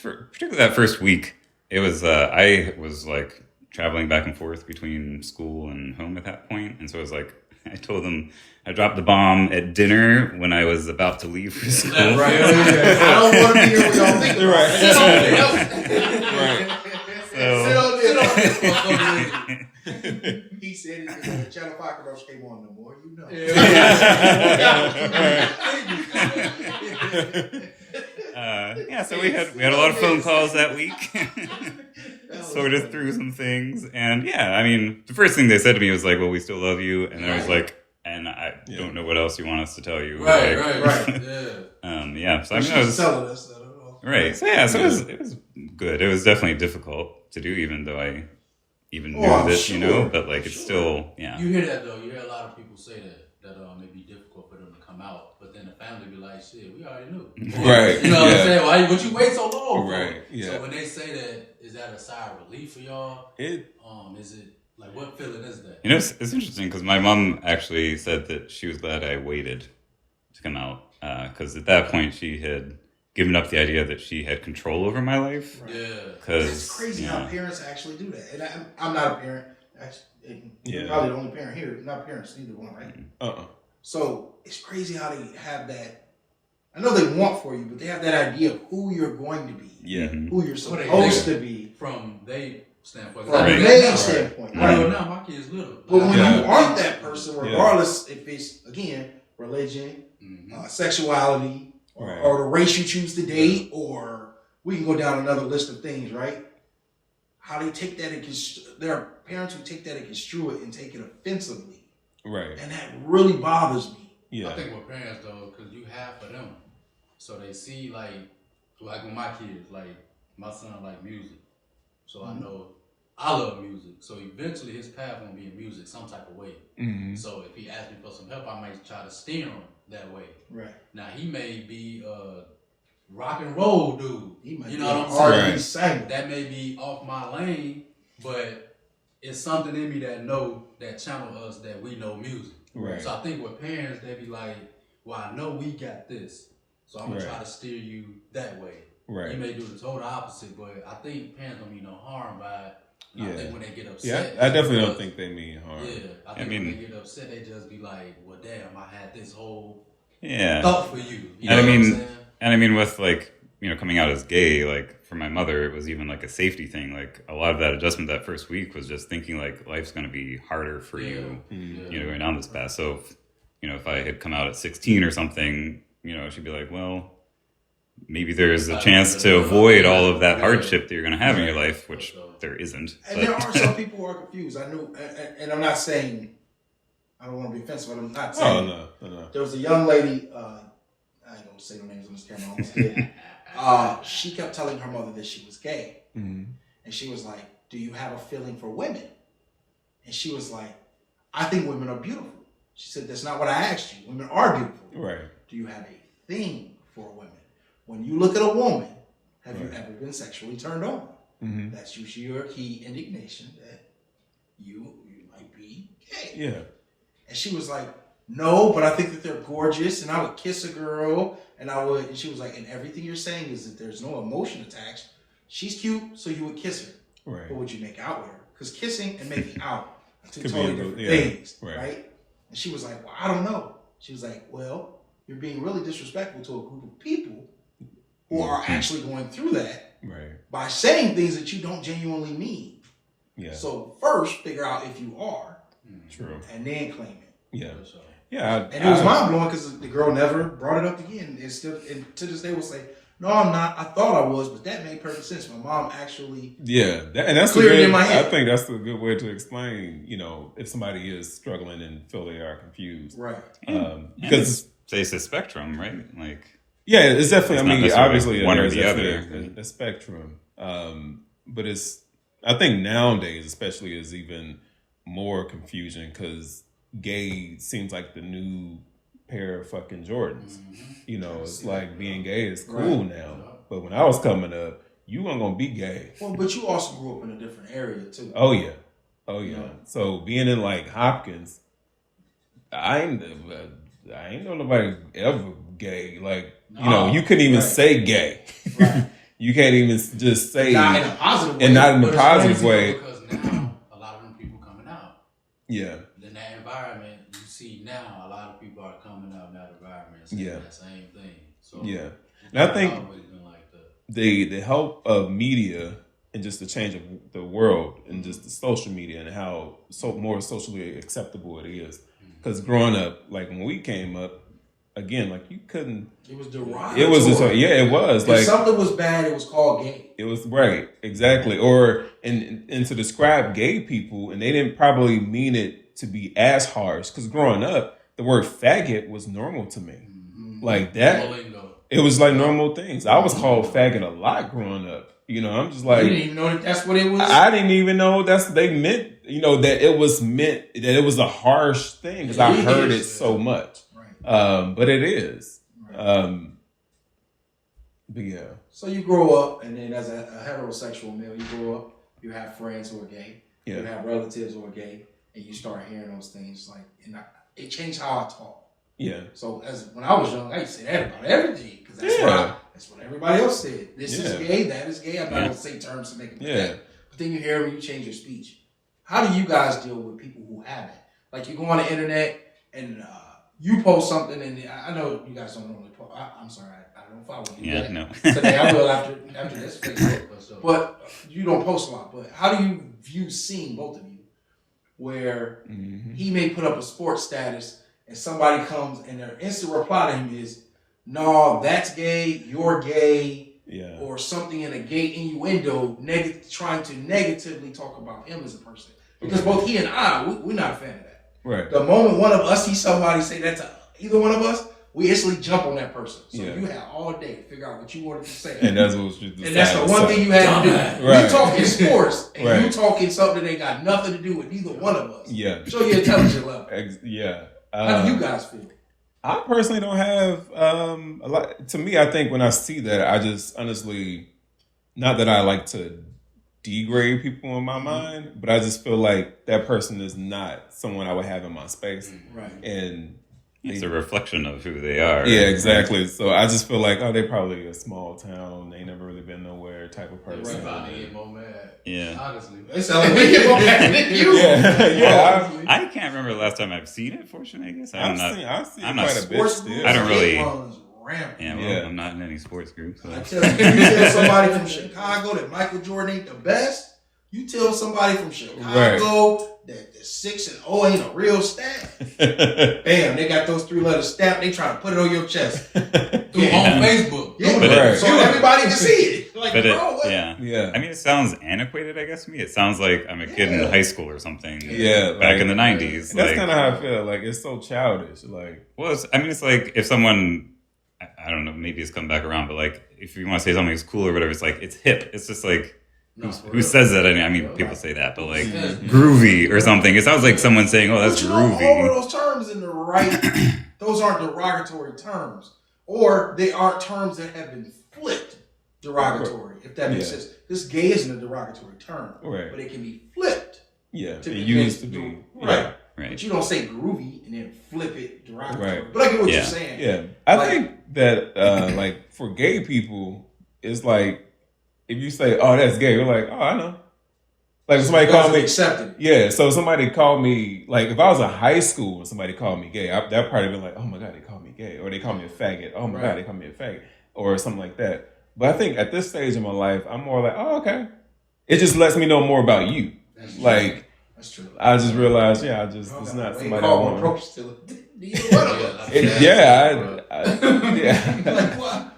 particularly that first week, it was, I was like traveling back and forth between school and home at that point. And so it was like, I told them I dropped the bomb at dinner when I was about to leave for school. Right. I don't want to be here with y'all thinking. Right. Sit on there. He said it because the Channel 5 commercial came on. The more you know. So we had a lot of phone calls that week. Sorted through some things, and the first thing they said to me was like, "Well, we still love you," and I was like, "And I don't know what else you want us to tell you." Right. So I was telling us that. Right. So it was good. It was definitely difficult to do, even though I even knew this, but like it's still, You hear that though. You hear a lot of people say that may be difficult for them to come out, but then the family be like, "Shit, we already knew." Right. You know what I'm saying? Why would you wait so long? Right. Yeah. So when they say that, is that a sigh of relief for y'all? Is it like, what feeling is that? It's interesting because my mom actually said that she was glad I waited to come out because at that point she had given up the idea that she had control over my life. Right. Yeah. Because it's crazy how parents actually do that. And I'm not a parent. You're probably the only parent here. Not parents, neither one, right? So it's crazy how they have that. I know they want for you, but they have that idea of who you're going to be. Yeah. Who you're supposed to be. From their standpoint. From their standpoint. Right. Now my kid's little. But when you aren't that person, regardless if it's, again, religion, sexuality, or the race you choose to date, or we can go down another list of things, right? How they take that and there are parents who take that and construe it and take it offensively. Right. And that really bothers me. Yeah. I think with parents though, because you have for them. So they see like with my kids, like my son like music. So I know I love music. So eventually his path gonna be in music some type of way. So if he asks me for some help, I might try to steer him that way. Right. Now he may be a rock and roll dude. He might, you know what I'm saying? That may be off my lane, but it's something in me that channel us that we know music. Right. So I think with parents, they be like, "Well, I know we got this, so I'm gonna try to steer you that way." Right. You may do the total opposite, but I think parents don't mean no harm by it. I think when they get upset, I definitely don't think they mean harm. Yeah, I think when they get upset, they just be like, "Well, damn, I had this whole thought for you." You know what I'm saying? And I mean, with like, coming out as gay, like for my mother, it was even like a safety thing. Like a lot of that adjustment that first week was just thinking like life's going to be harder for you, going down this path. So, if I had come out at 16 or something, she'd be like, well, maybe there's a chance to avoid all of that hardship that you're going to have in your life, which there isn't. And there are some people who are confused. I knew, and I'm not saying, I don't want to be offensive, but I'm not saying. No. There was a young lady, I ain't going to say no names on this camera, I almost did. She kept telling her mother that she was gay. And she was like, "Do you have a feeling for women?" And she was like, "I think women are beautiful." She said, "That's not what I asked you. Women are beautiful. Right. Do you have a thing for women? When you look at a woman, have you ever been sexually turned on?" That's usually your key indication that you might be gay. Yeah. And she was like, "No, but I think that they're gorgeous, and I would kiss a girl, and she was like, and everything you're saying is that there's no emotion attached. She's cute, so you would kiss her. Right. But would you make out with her? Because kissing and making out are two totally different things, right? And she was like, "Well, I don't know." She was like, "Well, you're being really disrespectful to a group of people who are actually going through that by saying things that you don't genuinely mean. Yeah. So first, figure out if you are, and then claim it." Yeah. And it was mind blowing because the girl never brought it up again. And to this day will say, "No, I'm not. I thought I was, but that made perfect sense. My mom actually and that's cleared it in my head." I think that's a good way to explain, if somebody is struggling and feel they are confused. Right. Because it's a spectrum, right? Like, yeah, it's definitely, obviously one or the other. A spectrum. But I think nowadays especially is even more confusion because gay seems like the new pair of fucking Jordans. It's like being gay is cool now. But when I was coming up, you weren't gonna be gay. Well, but you also grew up in a different area too. Oh yeah. So being in like Hopkins, I ain't know nobody ever gay. Like, you know, you couldn't even say gay. Right. You can't even just say not in a positive way. and not in a positive way. Because now a lot of them people coming out. Yeah. In that environment, you see now a lot of people are coming out in that environment saying that same thing. So yeah. And I think like the help of media and just the change of the world and just the social media and how more socially acceptable it is. Because growing up, like when we came up, again, like you couldn't. It was derogatory. It was just, it was. If like something was bad, it was called gay. It was right, exactly. Or and to describe gay people, and they didn't probably mean it to be as harsh. Because growing up, the word faggot was normal to me. Mm-hmm. Like that, it was like normal things. I was called faggot a lot growing up. You know, I'm just like, you didn't even know that's what it was. I didn't even know they meant. You know that it was meant that it was a harsh thing because I heard it so much. Right. But it is. Right. But yeah. So you grow up, and then as a heterosexual male, you grow up. You have friends who are gay. Yeah. You have relatives who are gay, and you start hearing those things. Like, and it changed how I talk. Yeah. So when I was young, I used to say that about everything because that's what everybody else said. This is gay. That is gay. I'm not gonna say terms to make it bad. But then you hear them, you change your speech. How do you guys deal with people who have it? Like you go on the internet and you post something, and I know you guys don't normally post. I'm sorry, I don't follow you. Yeah, no. Today I will after this Facebook. But you don't post a lot. But how do you view seeing both of you, where he may put up a sports status and somebody comes and their instant reply to him is, "No, that's gay. You're gay." Yeah. Or something in a gay innuendo, trying to negatively talk about him as a person. Because both he and I, we're not a fan of that. Right. The moment one of us sees somebody say that to either one of us, we instantly jump on that person. So you had all day to figure out what you wanted to say. And that's what you And that's the one thing you had to do. Right. We talking sports, and you talking something that ain't got nothing to do with neither one of us. Yeah. Show your intelligence level. Yeah. How do you guys feel? I personally don't have a lot. To me, I think when I see that, I just honestly, not that I like to degrade people in my mind, but I just feel like that person is not someone I would have in my space. Right. And it's a reflection of who they are. Yeah, exactly. So I just feel like, they probably a small town. They never really been nowhere type of person. Yeah. Honestly. They sound like we get more mad than you. Yeah. I can't remember the last time I've seen it, fortunately, I guess. I've seen I'm quite not a bit still. I don't really. Yeah, I'm not in any sports groups. So. I tell you tell somebody from Chicago that Michael Jordan ain't the best. You tell somebody from Chicago that the 6-0 ain't a real stat. Bam, they got those 3 letters stamped. They trying to put it on your chest on Facebook. Yeah, so everybody can see it. Like, what? Yeah. I mean, it sounds antiquated, I guess, to me. It sounds like I'm a kid in high school or something. Yeah, back in the 90s. That's kind of how I feel. Like, it's so childish. Like, well, it's like if someone, I don't know, maybe it's come back around, but like if you want to say something is cool or whatever, it's like it's hip. It's just like. Who says that? I mean, people say that, but like groovy or something. It sounds like someone saying, "Oh, that's groovy." All of those terms in the right, those aren't derogatory terms, or they aren't terms that have been flipped derogatory. If that makes sense, this gay isn't a derogatory term, but it can be flipped. Yeah, it used to be right. But you don't say groovy and then flip it derogatory. Right. But I get what you're saying. Yeah, I think that like for gay people, it's like. If you say, "Oh, that's gay," you're like, "Oh, I know." Like if somebody called me, accepted. Yeah. So if somebody called me, like if I was in high school and somebody called me gay, that probably been like, "Oh my god, they called me gay," or they called me a faggot. "Oh my god, they called me a faggot," or something like that. But I think at this stage in my life, I'm more like, "Oh, okay." It just lets me know more about you. That's like that's true. I just realized, it's not somebody I want. Like what?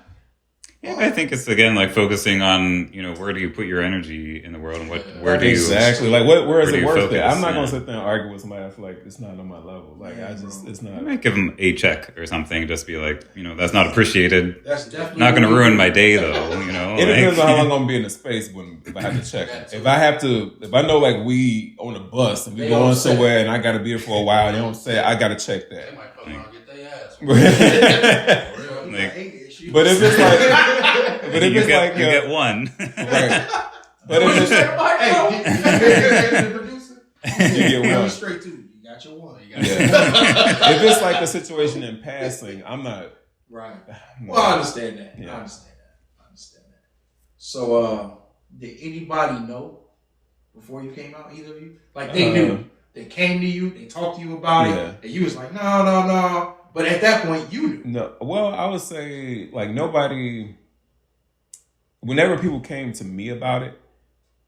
Yeah, I think it's again like focusing on where do you put your energy in the world and where do you exactly like where is it worth it? I'm not gonna sit there and argue with somebody. I feel like it's not on my level. Like it's not. I might give them a check or something. Just be like that's not appreciated. That's definitely not gonna ruin my day though. It depends on how long I'm gonna be in the space if I have to check. If I know like we on a bus and we going somewhere and I gotta be there for a while, they don't say I gotta check that. They might come around and get their ass. But if it's like, you get one, right? But if it's hey, the producer, you get one straight too. You got your one. Yeah. If it's like a situation in passing, I'm not. Right. Well, I understand that. Yeah. I understand that. So, did anybody know before you came out? Either of you? Like they knew. They came to you. They talked to you about it, and you was like, no. But at that point, you knew. No. Well, I would say like nobody. Whenever people came to me about it,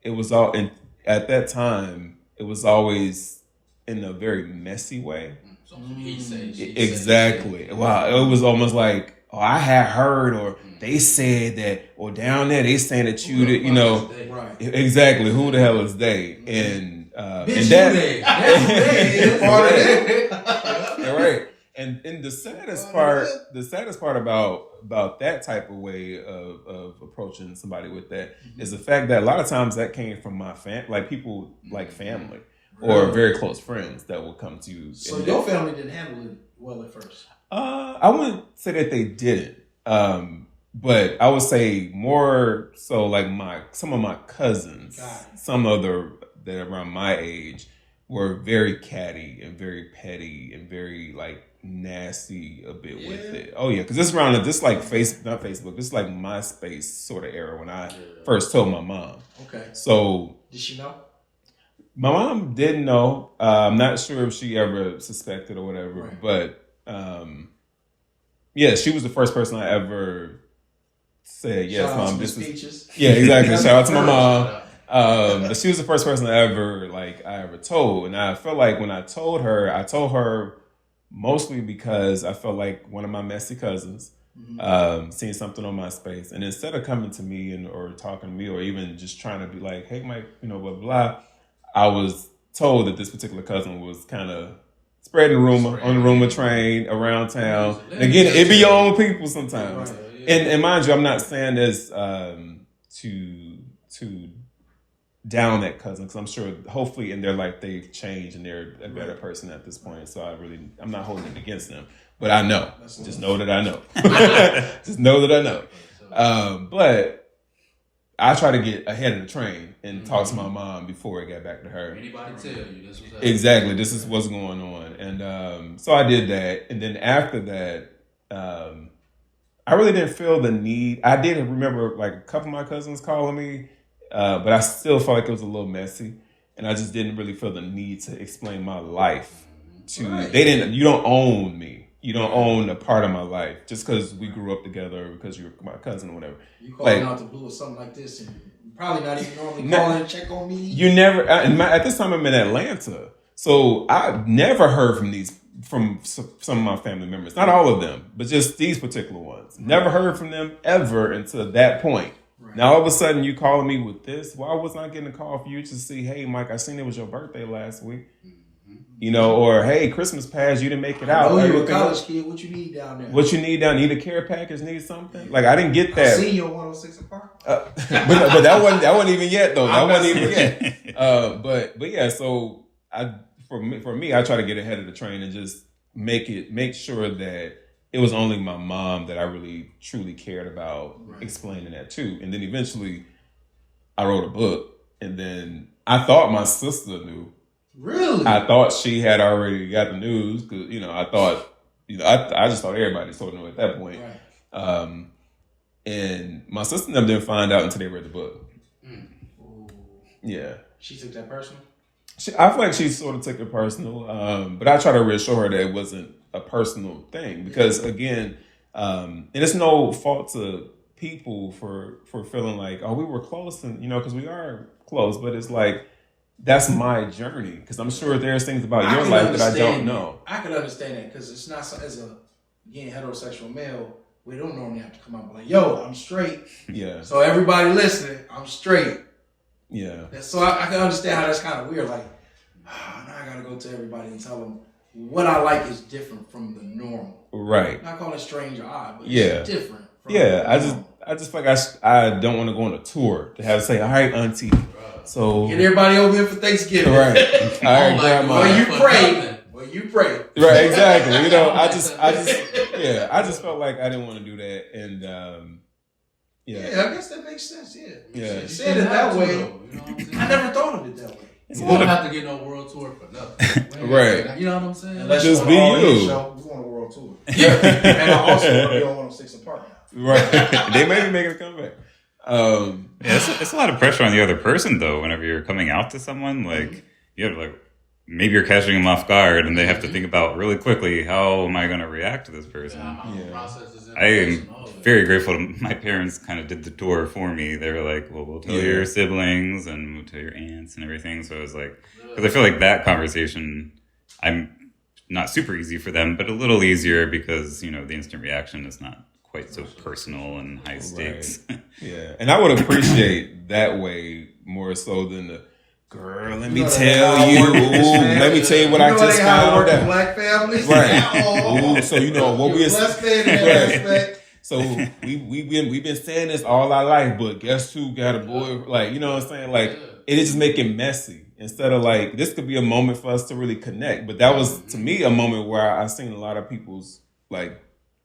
it was all. And at that time, it was always in a very messy way. So he said, exactly. Wow, it was almost like, oh, I had heard, or they said that, or down there they saying that you did, you know. Right. Exactly. Who the hell is they? And Bitch, that. Right. And the saddest part about that type of way of approaching somebody with that is the fact that a lot of times that came from my like people like family or very close friends that will come to you. So your family didn't handle it well at first. I wouldn't say that they didn't, but I would say more so like some of my cousins, some other that are around my age were very catty and very petty and very like nasty a bit with it. Oh yeah, because this like not Facebook, this is like MySpace sort of era when I first told my mom. Okay. So did she know? My mom didn't know. I'm not sure if she ever suspected or whatever, but yeah, she was the first person I ever said, yes, shout Mom, this is... Yeah, exactly. Shout out to my mom. But she was the first person I ever told. And I felt like when I told her mostly because I felt like one of my messy cousins seen something on MySpace. And instead of coming to me or talking to me or even just trying to be like, hey, Mike, blah, blah, I was told that this particular cousin was kind of spreading rumor on the rumor train around town. And again, it be your own people sometimes. Right. And mind you, I'm not saying this to down that cousin, because I'm sure hopefully in their life they've changed and they're a better person at this point. So I'm not holding it against them. But I know. Just know that I know. Just know that I know. But I try to get ahead of the train and talk to my mom before it got back to her. Anybody tell you this was happening. Exactly. This is what's going on. And so I did that. And then after that, I really didn't feel the need. I did remember like a couple of my cousins calling me, but I still felt like it was a little messy. And I just didn't really feel the need to explain my life to, you don't own me. You don't own a part of my life just because we grew up together or because you're my cousin or whatever. You calling out the blue or something like this and probably not even normally calling to check on me. You never, at this time I'm in Atlanta. So I've never heard from some of my family members. Not all of them, but just these particular ones. Never heard from them ever until that point. Right. Now all of a sudden you calling me with this. Why was I getting a call for you to see, hey Mike, I seen it was your birthday last week. Or hey, Christmas passed, you didn't make it out. Oh, you're a college kid. What you need down there? What you need down? Need a care package? Need something? Like I didn't get that. I seen your 106 apart. But that wasn't even yet though. That wasn't even yet. But yeah. So for me, I try to get ahead of the train and just make sure that it was only my mom that I really truly cared about explaining that to. And then eventually, I wrote a book, and then I thought my sister knew. Really? I thought she had already got the news because I thought I just thought everybody sort of knew at that point. Right. And my sister and them didn't find out until they read the book. Yeah. She took that personal? I feel like she sort of took it personal, but I try to reassure her that it wasn't a personal thing because again, and it's no fault to people for feeling like, oh, we were close and because we are close, but it's like. That's my journey because I'm sure there's things about your life that I don't know. I can understand that because it's not as a heterosexual male, we don't normally have to come out and be like, "Yo, I'm straight." Yeah. So everybody listening, I'm straight. Yeah. So I can understand how that's kind of weird. Like, now I gotta go to everybody and tell them what I like is different from the normal. Right. Not calling it strange or odd, but it's different. From I just feel like I don't want to go on a tour to have to say, all right, auntie. So get everybody over here for Thanksgiving. Right. All right, grandma. Well, you pray. Right, exactly. I just felt like I didn't want to do that. And I guess that makes sense, yeah. You said it that way. I never thought of it that way. We don't have to get no world tour for nothing. Right. You know what I'm saying? Unless just you be want you. Show, we want a world tour. And I also want to be on 106 and Park now. Right. They may be making a comeback. It's a lot of pressure on the other person though. Whenever you're coming out to someone, like you have like maybe you're catching them off guard, and they have to think about really quickly how am I going to react to this person. I am very grateful. My parents kind of did the tour for me. They were like, "Well, we'll tell your siblings and we'll tell your aunts and everything." So I was like, because I feel like that conversation, I'm not super easy for them, but a little easier because the instant reaction is not quite so personal and high stakes. Right. Yeah, and I would appreciate that way more so than the girl. Let me tell you. Let me tell you what I just found out. Black families, right? Ooh, so what we blessed man in that aspect. So we've been saying this all our life, but guess who got a boy? Like, you know what I'm saying? Like, it is just making messy instead of like this could be a moment for us to really connect. But that was to me a moment where I seen a lot of people's like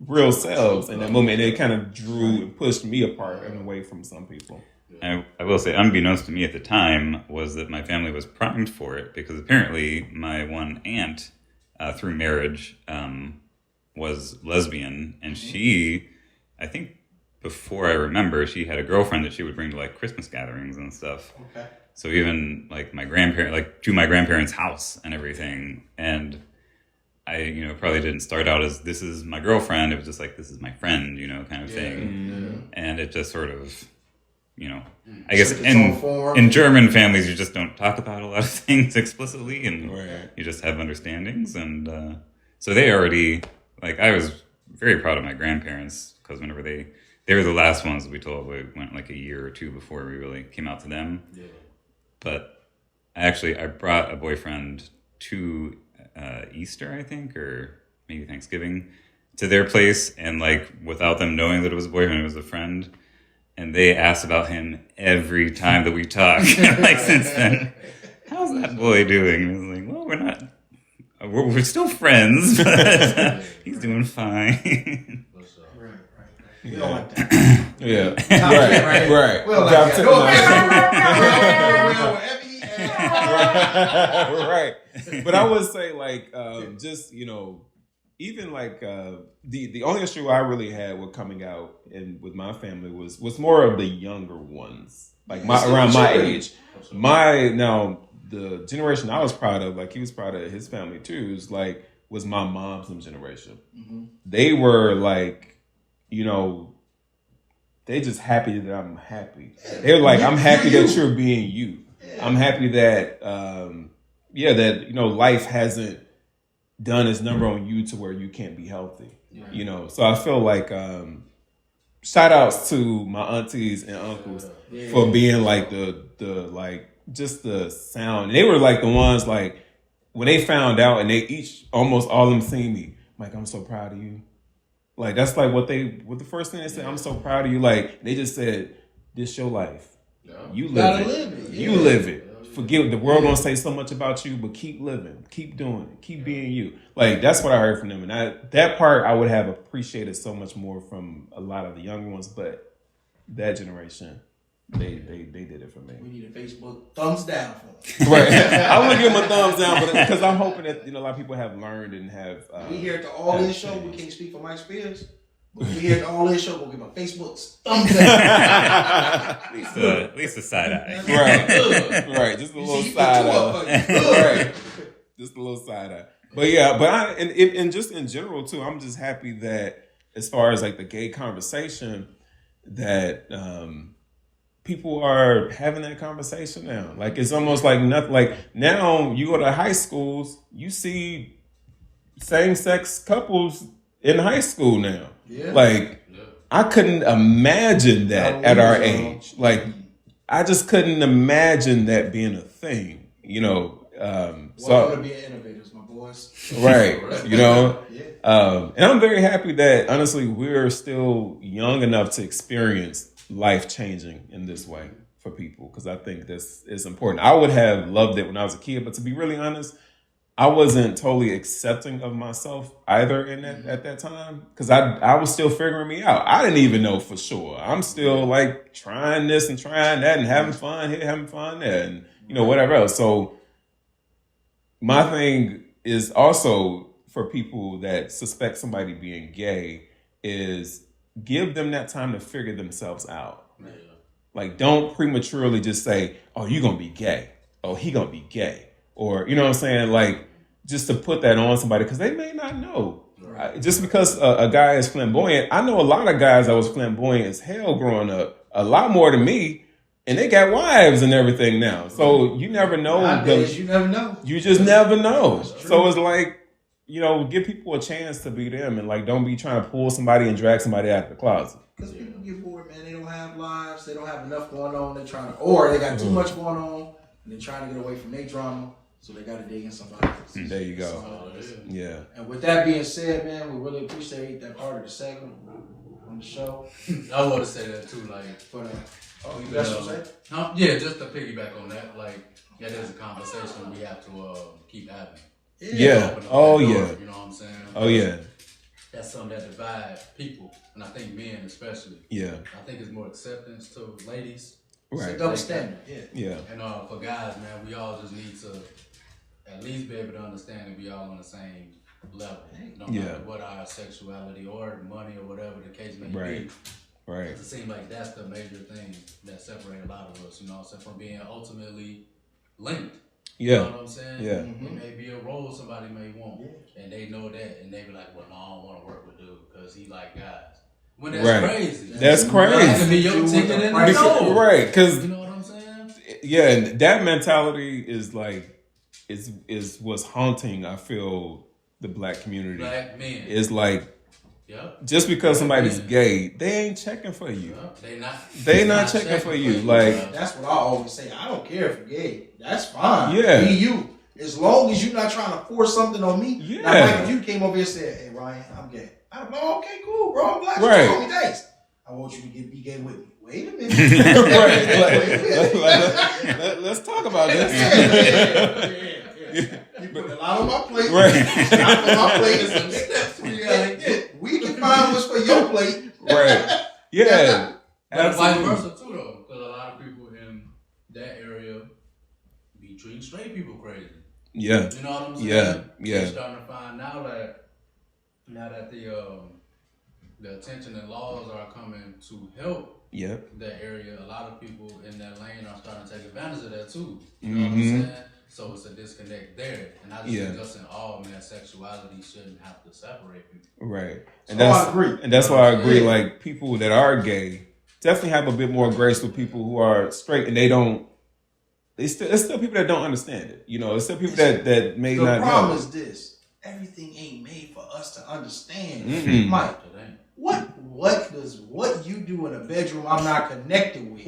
real selves in that moment. And it kind of drew and pushed me apart and away from some people. I will say, unbeknownst to me at the time, was that my family was primed for it because apparently my one aunt, through marriage, was lesbian, and she, I think before I remember, she had a girlfriend that she would bring to like Christmas gatherings and stuff. Okay. So even like to my grandparents' house and everything, and I, probably didn't start out as this is my girlfriend. It was just like this is my friend, kind of thing, and it just sort of. I guess in German families, you just don't talk about a lot of things explicitly, and you just have understandings. And so they already, like, I was very proud of my grandparents because whenever they were the last ones that we told, we went like a year or two before we really came out to them. Yeah. But I brought a boyfriend to Easter, I think, or maybe Thanksgiving, to their place, and like without them knowing that it was a boyfriend, it was a friend. And they asked about him every time that we talk. Like since then, how's that boy doing? And I was like, well, we're not. We're still friends, but he's doing fine. Right. We don't like that. Yeah. Right. We don't like that. Right. But I would say, like, just even like the only issue I really had with coming out and with my family was more of the younger ones, like around my age. The generation I was proud of, like he was proud of his family too, was my mom's generation. Mm-hmm. They were like, they just happy that I'm happy. They're like, I'm happy that you're being you. I'm happy that life hasn't done its number on you to where you can't be healthy. So I feel like shout outs to my aunties and uncles for being like the like just the sound. And they were like the ones like when they found out and they each almost all of them seen me, like, I'm so proud of you. Like that's like what the first thing they said, I'm so proud of you. Like they just said, this your life. You live it. You live it. Forget the world gonna say so much about you, but keep living, keep doing it, keep being you. Like that's what I heard from them, and that part I would have appreciated so much more from a lot of the younger ones. But that generation, they did it for me. We need a Facebook thumbs down for them. Right, I want to give them a thumbs down, but because I'm hoping that a lot of people have learned and have. We here at the All In Show. We can't speak for Mike Spears. We here at the All In Show. We'll give my Facebook thumbs down. At least a side eye. Right. Just a little side eye. Right. Just a little side eye. But yeah, and just in general too, I'm just happy that as far as like the gay conversation, that people are having that conversation now. Like it's almost like nothing. Like now you go to high schools, you see same-sex couples in high school now. Yeah. Like I couldn't imagine that at our age. Like I just couldn't imagine that being a thing. Welcome to being innovators, my boys. Right. And I'm very happy that honestly we're still young enough to experience life changing in this way for people, because I think this is important. I would have loved it when I was a kid, but to be really honest, I wasn't totally accepting of myself either at that time, because I was still figuring me out. I didn't even know for sure. I'm still like trying this and trying that and having fun here, having fun there, and whatever else. So my thing is also for people that suspect somebody being gay is give them that time to figure themselves out. Yeah. Like, don't prematurely just say, oh, you're going to be gay. Oh, he going to be gay. Or, you know what I'm saying? Like, just to put that on somebody because they may not know. Right. Just because a guy is flamboyant, I know a lot of guys that was flamboyant as hell growing up, a lot more than me, and they got wives and everything now. So you never know. Nowadays, you never know. You just never know. So it's like, you know, give people a chance to be them and like don't be trying to pull somebody and drag somebody out of the closet. Because people get bored, man. They don't have lives. They don't have enough going on. They're trying to, or they got too much going on and they're trying to get away from their drama. So they got to dig in somebody else. There you go. Yeah. And with that being said, man, we really appreciate that part of the segment on the show. I want to say that too, like, for the, you got something to say? Yeah, just to piggyback on that, like, that is a conversation we have to keep having. Yeah. Oh, yeah. You know what I'm saying? Oh, yeah. That's something that divides people, and I think men especially. Yeah. I think it's more acceptance to ladies. Right. It's a double standard. Yeah. And for guys, man, we all just need to at least be able to understand that we all on the same level. No matter what our sexuality or money or whatever the case may be. Right. It seems like that's the major thing that separates a lot of us, you know what I'm saying, from being ultimately linked. Yeah. You know what I'm saying? Yeah. It may be a role somebody may want, and they know that, and they be like, well, no, I don't want to work with dude because he like guys. When that's crazy. That's crazy. That can be your ticket in the door. Right, because you know what I'm saying? Yeah, and that mentality is like is what's haunting. I feel the black community. Black men is like. Yep. Just because somebody's gay, they ain't checking for you. Yep. They not checking for you. Like that's what I always say. I don't care if you're gay. That's fine. Yeah. Be you. As long as you're not trying to force something on me. Yeah. Now, like if you came over here and said, "Hey Ryan, I'm gay." I'm like, "Oh, okay, cool, bro. I'm glad you told me thanks. I want you to be gay with me." Wait a minute. Let's talk about this. You put a lot on my plate. Right. Not on my plate is some steps we gotta get. We can find what's for your plate. Right. Yeah. But vice versa too, though, because a lot of people in that area be treating straight people crazy. Yeah. You know what I'm saying? Yeah. Yeah. They're starting to find now that the attention and laws are coming to help that area. A lot of people in that lane are starting to take advantage of that too. You know what I'm saying? So it's a disconnect there, and I just think just in all, man, sexuality shouldn't have to separate people. Right, and I agree. And that's why I agree. Like people that are gay definitely have a bit more grace with people who are straight, and they don't. It's still people that don't understand it. You know, it's still people that may not know. The problem is this: everything ain't made for us to understand. Mike, what does what you do in a bedroom I'm not connected with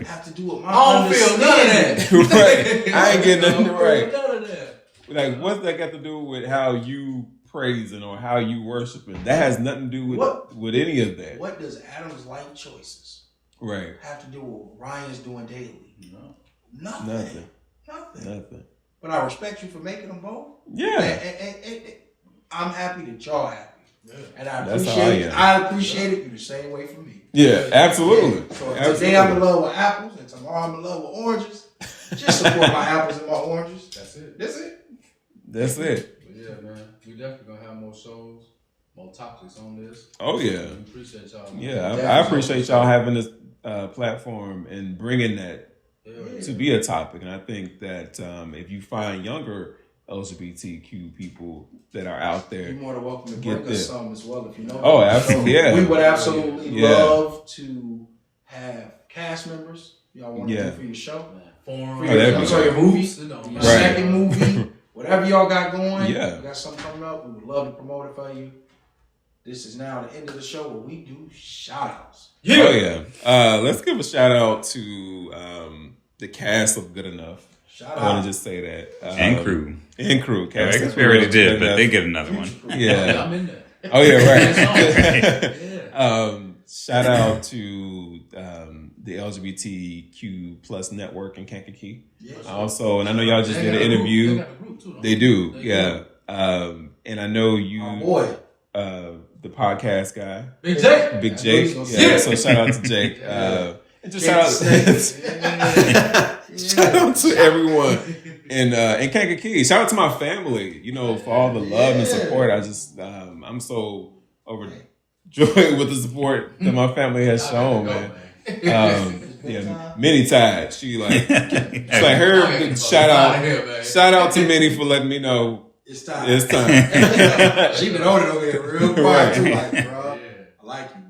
have to do with my understanding? I don't feel none of that. Right. I ain't getting nothing right. None of that. Like, what's that got to do with how you praising or how you worshiping? That has nothing to do with any of that. What does Adam's life choices have to do with what Ryan's doing daily? Nothing. But I respect you for making them both. Yeah. And I'm happy that y'all happy. Yeah. And I appreciate it. You're the same way for me. Yeah, absolutely. Yeah. So today I'm in love with apples, and tomorrow I'm in love with oranges. Just support my apples and my oranges. That's it. But yeah, man, we definitely gonna have more shows, more topics on this. Oh yeah. We appreciate y'all. Yeah, I appreciate y'all having this platform and bringing that to be a topic. And I think that if you find younger LGBTQ people that are out there, you're more than welcome to bring us some as well if you know. Oh, absolutely. Yeah, we would absolutely love to have cast members. Y'all want to do for your show, your movies, your second movie, whatever y'all got going. Yeah, you got something coming up. We would love to promote it for you. This is now the end of the show where we do shout outs. Yeah. Oh yeah. Let's give a shout out to the cast of Good Enough. I want to just say that. And crew. Cast I guess we already did, but they get another one. Yeah. I'm in there. Oh, yeah, right. Shout out to the LGBTQ plus network in Kankakee. Yes. Also, and I know y'all just did an interview. They got a group too, they do, yeah. And I know you, the podcast guy. Big Jake. Yeah, so shout out to Jake. And just shout out to everyone and Kankakee. Shout out to my family, you know, for all the love and support. I just I'm so overjoyed with the support that my family has shown, man. Minnie tied. She like her shout out to Minnie for letting me know it's time. It's time. She been on it over here real quiet too, like, bro. I like you.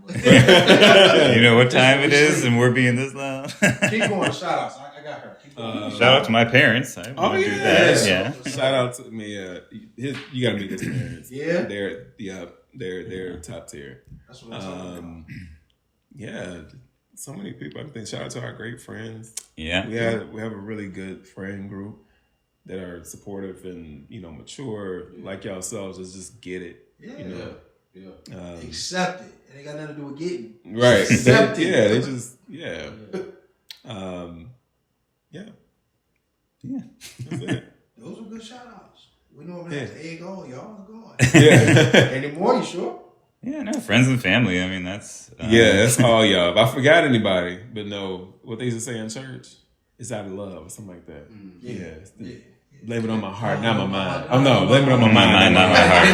You know what time it is, and we're being this loud. Keep going. Shout outs. I got her. Shout out to my parents. I want to do that. Yeah. Shout out to me. You gotta meet his parents. Yeah. They're top tier. That's what I'm talking about. Yeah. So many people. I think shout out to our great friends. Yeah. We have a really good friend group that are supportive and, you know, mature like yourselves. Just get it. Yeah. You know. Yeah. Accept it. It ain't got nothing to do with getting. Right. Accept it. Yeah. They just That's it. Those are good shout outs. We normally have to egg on. Y'all are going. Yeah. Anymore, you sure? Yeah, no, friends and family. I mean, that's... that's all y'all. If I forgot anybody, but no, what they used to say in church, it's out of love or something like that. Blame it on my heart, not my mind. Oh, no, blame it on my mind, not my heart.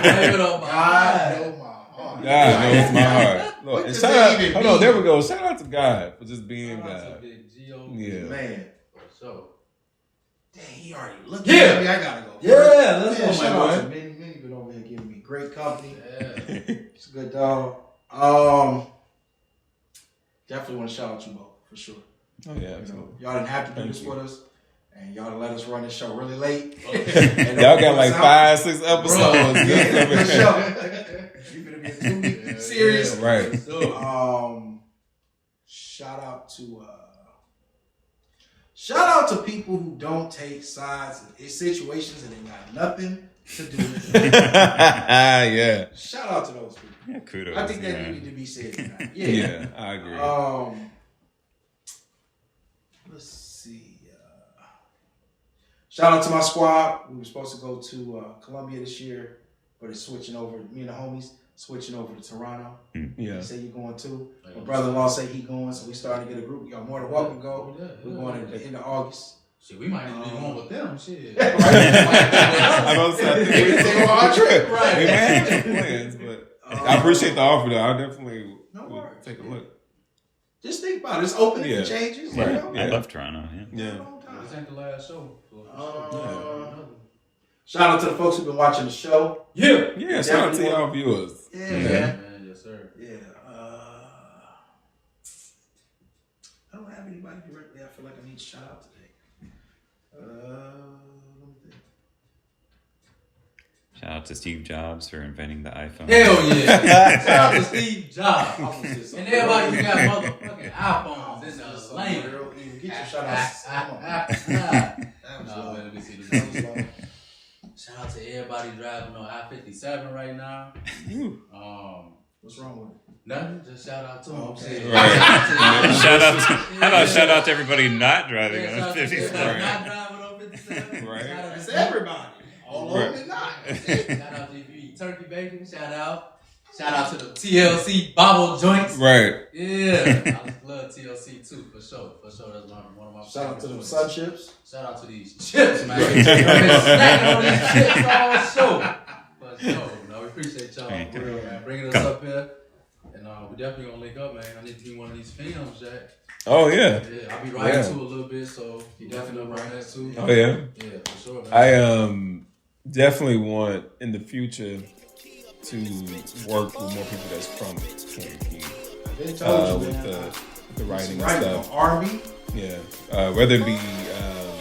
Blame it on my God, mind. God knows my heart. Look, and shout out, hold on, there we go. Shout out to God for just being God. Yeah. Man. So. Dang, he already looked at me. I gotta go. Yeah, let's go, shout my out to boy. Minnie been over here giving me great company. Yeah. It's a good dog. Definitely want to shout out you both for sure. Oh yeah, absolutely. Y'all didn't have to do this with us, and y'all done let us run this show really late. Y'all got like 5-6 episodes. Good show. You gonna be a 2-week series, right? Shout out to people who don't take sides in situations and they got nothing to do with it. Yeah. Shout out to those people. Yeah, kudos. I think that needed to be said tonight. Yeah, I agree. Let's see. Shout out to my squad. We were supposed to go to Columbia this year, but it's switching over. Me and the homies switching over to Toronto. Yeah. You say you're going too. My brother-in-law say he going, so we starting to get a group. Y'all more than welcome to go. We're going at the end of August. Shit, we might even be going with them. Shit. Right? I don't say They on our trip. Right. We may have some plans, but I appreciate the offer though. I'll definitely take a look. Just think about it. It's open to changes. Right. You know? I love Toronto. Yeah. This ain't the last show. Shout out to the folks who've been watching the show. Yeah. Shout out to y'all viewers. Yeah, man. Yes, sir. Yeah. I don't have anybody directly. I feel like I need to shout out today. Let me think. Shout out to Steve Jobs for inventing the iPhone. Hell yeah. Shout out to Steve Jobs. And everybody who got motherfucking iPhones. This is lame. Get your shout outs. Let me see this. Shout out to everybody driving on I-57 right now. What's wrong with it? Nothing. Just shout out to them. Okay. Right. Shout out to everybody not driving on 57. Not driving on 57. Right. Shout out It's to everybody. All of them not. Shout out to if you eat turkey bacon. Shout out to the TLC bobble joints. Right. Yeah. I love TLC too, for sure. That's one of my Shout out to them favorites. sun chips. Shout out to these chips, man. I've been snacking on these chips all show. For sure. No, we appreciate y'all for real, man. Bringing us up here. And we definitely gonna link up, man. I need to be one of these films, Jack. Oh yeah. Yeah, I'll be writing too a little bit, so you definitely know writing that too. Oh yeah. Yeah, for sure, man. I definitely want in the future to work with more people that's from Kankakee. With the writing and stuff. R&B. Yeah. Whether it be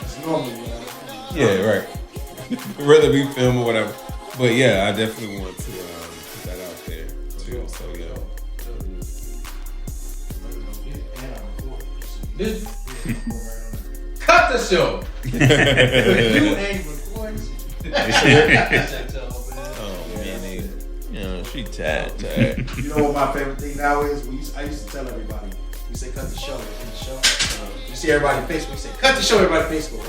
It's normal. right. Whether it be film or whatever. But yeah, I definitely want to put that out there too. So yeah. Cut the show. You ain't recording shit. She tired. You know what my favorite thing now is? I used to tell everybody, we say cut the show, cut the show. You see everybody on Facebook, we say cut the show, everybody on Facebook.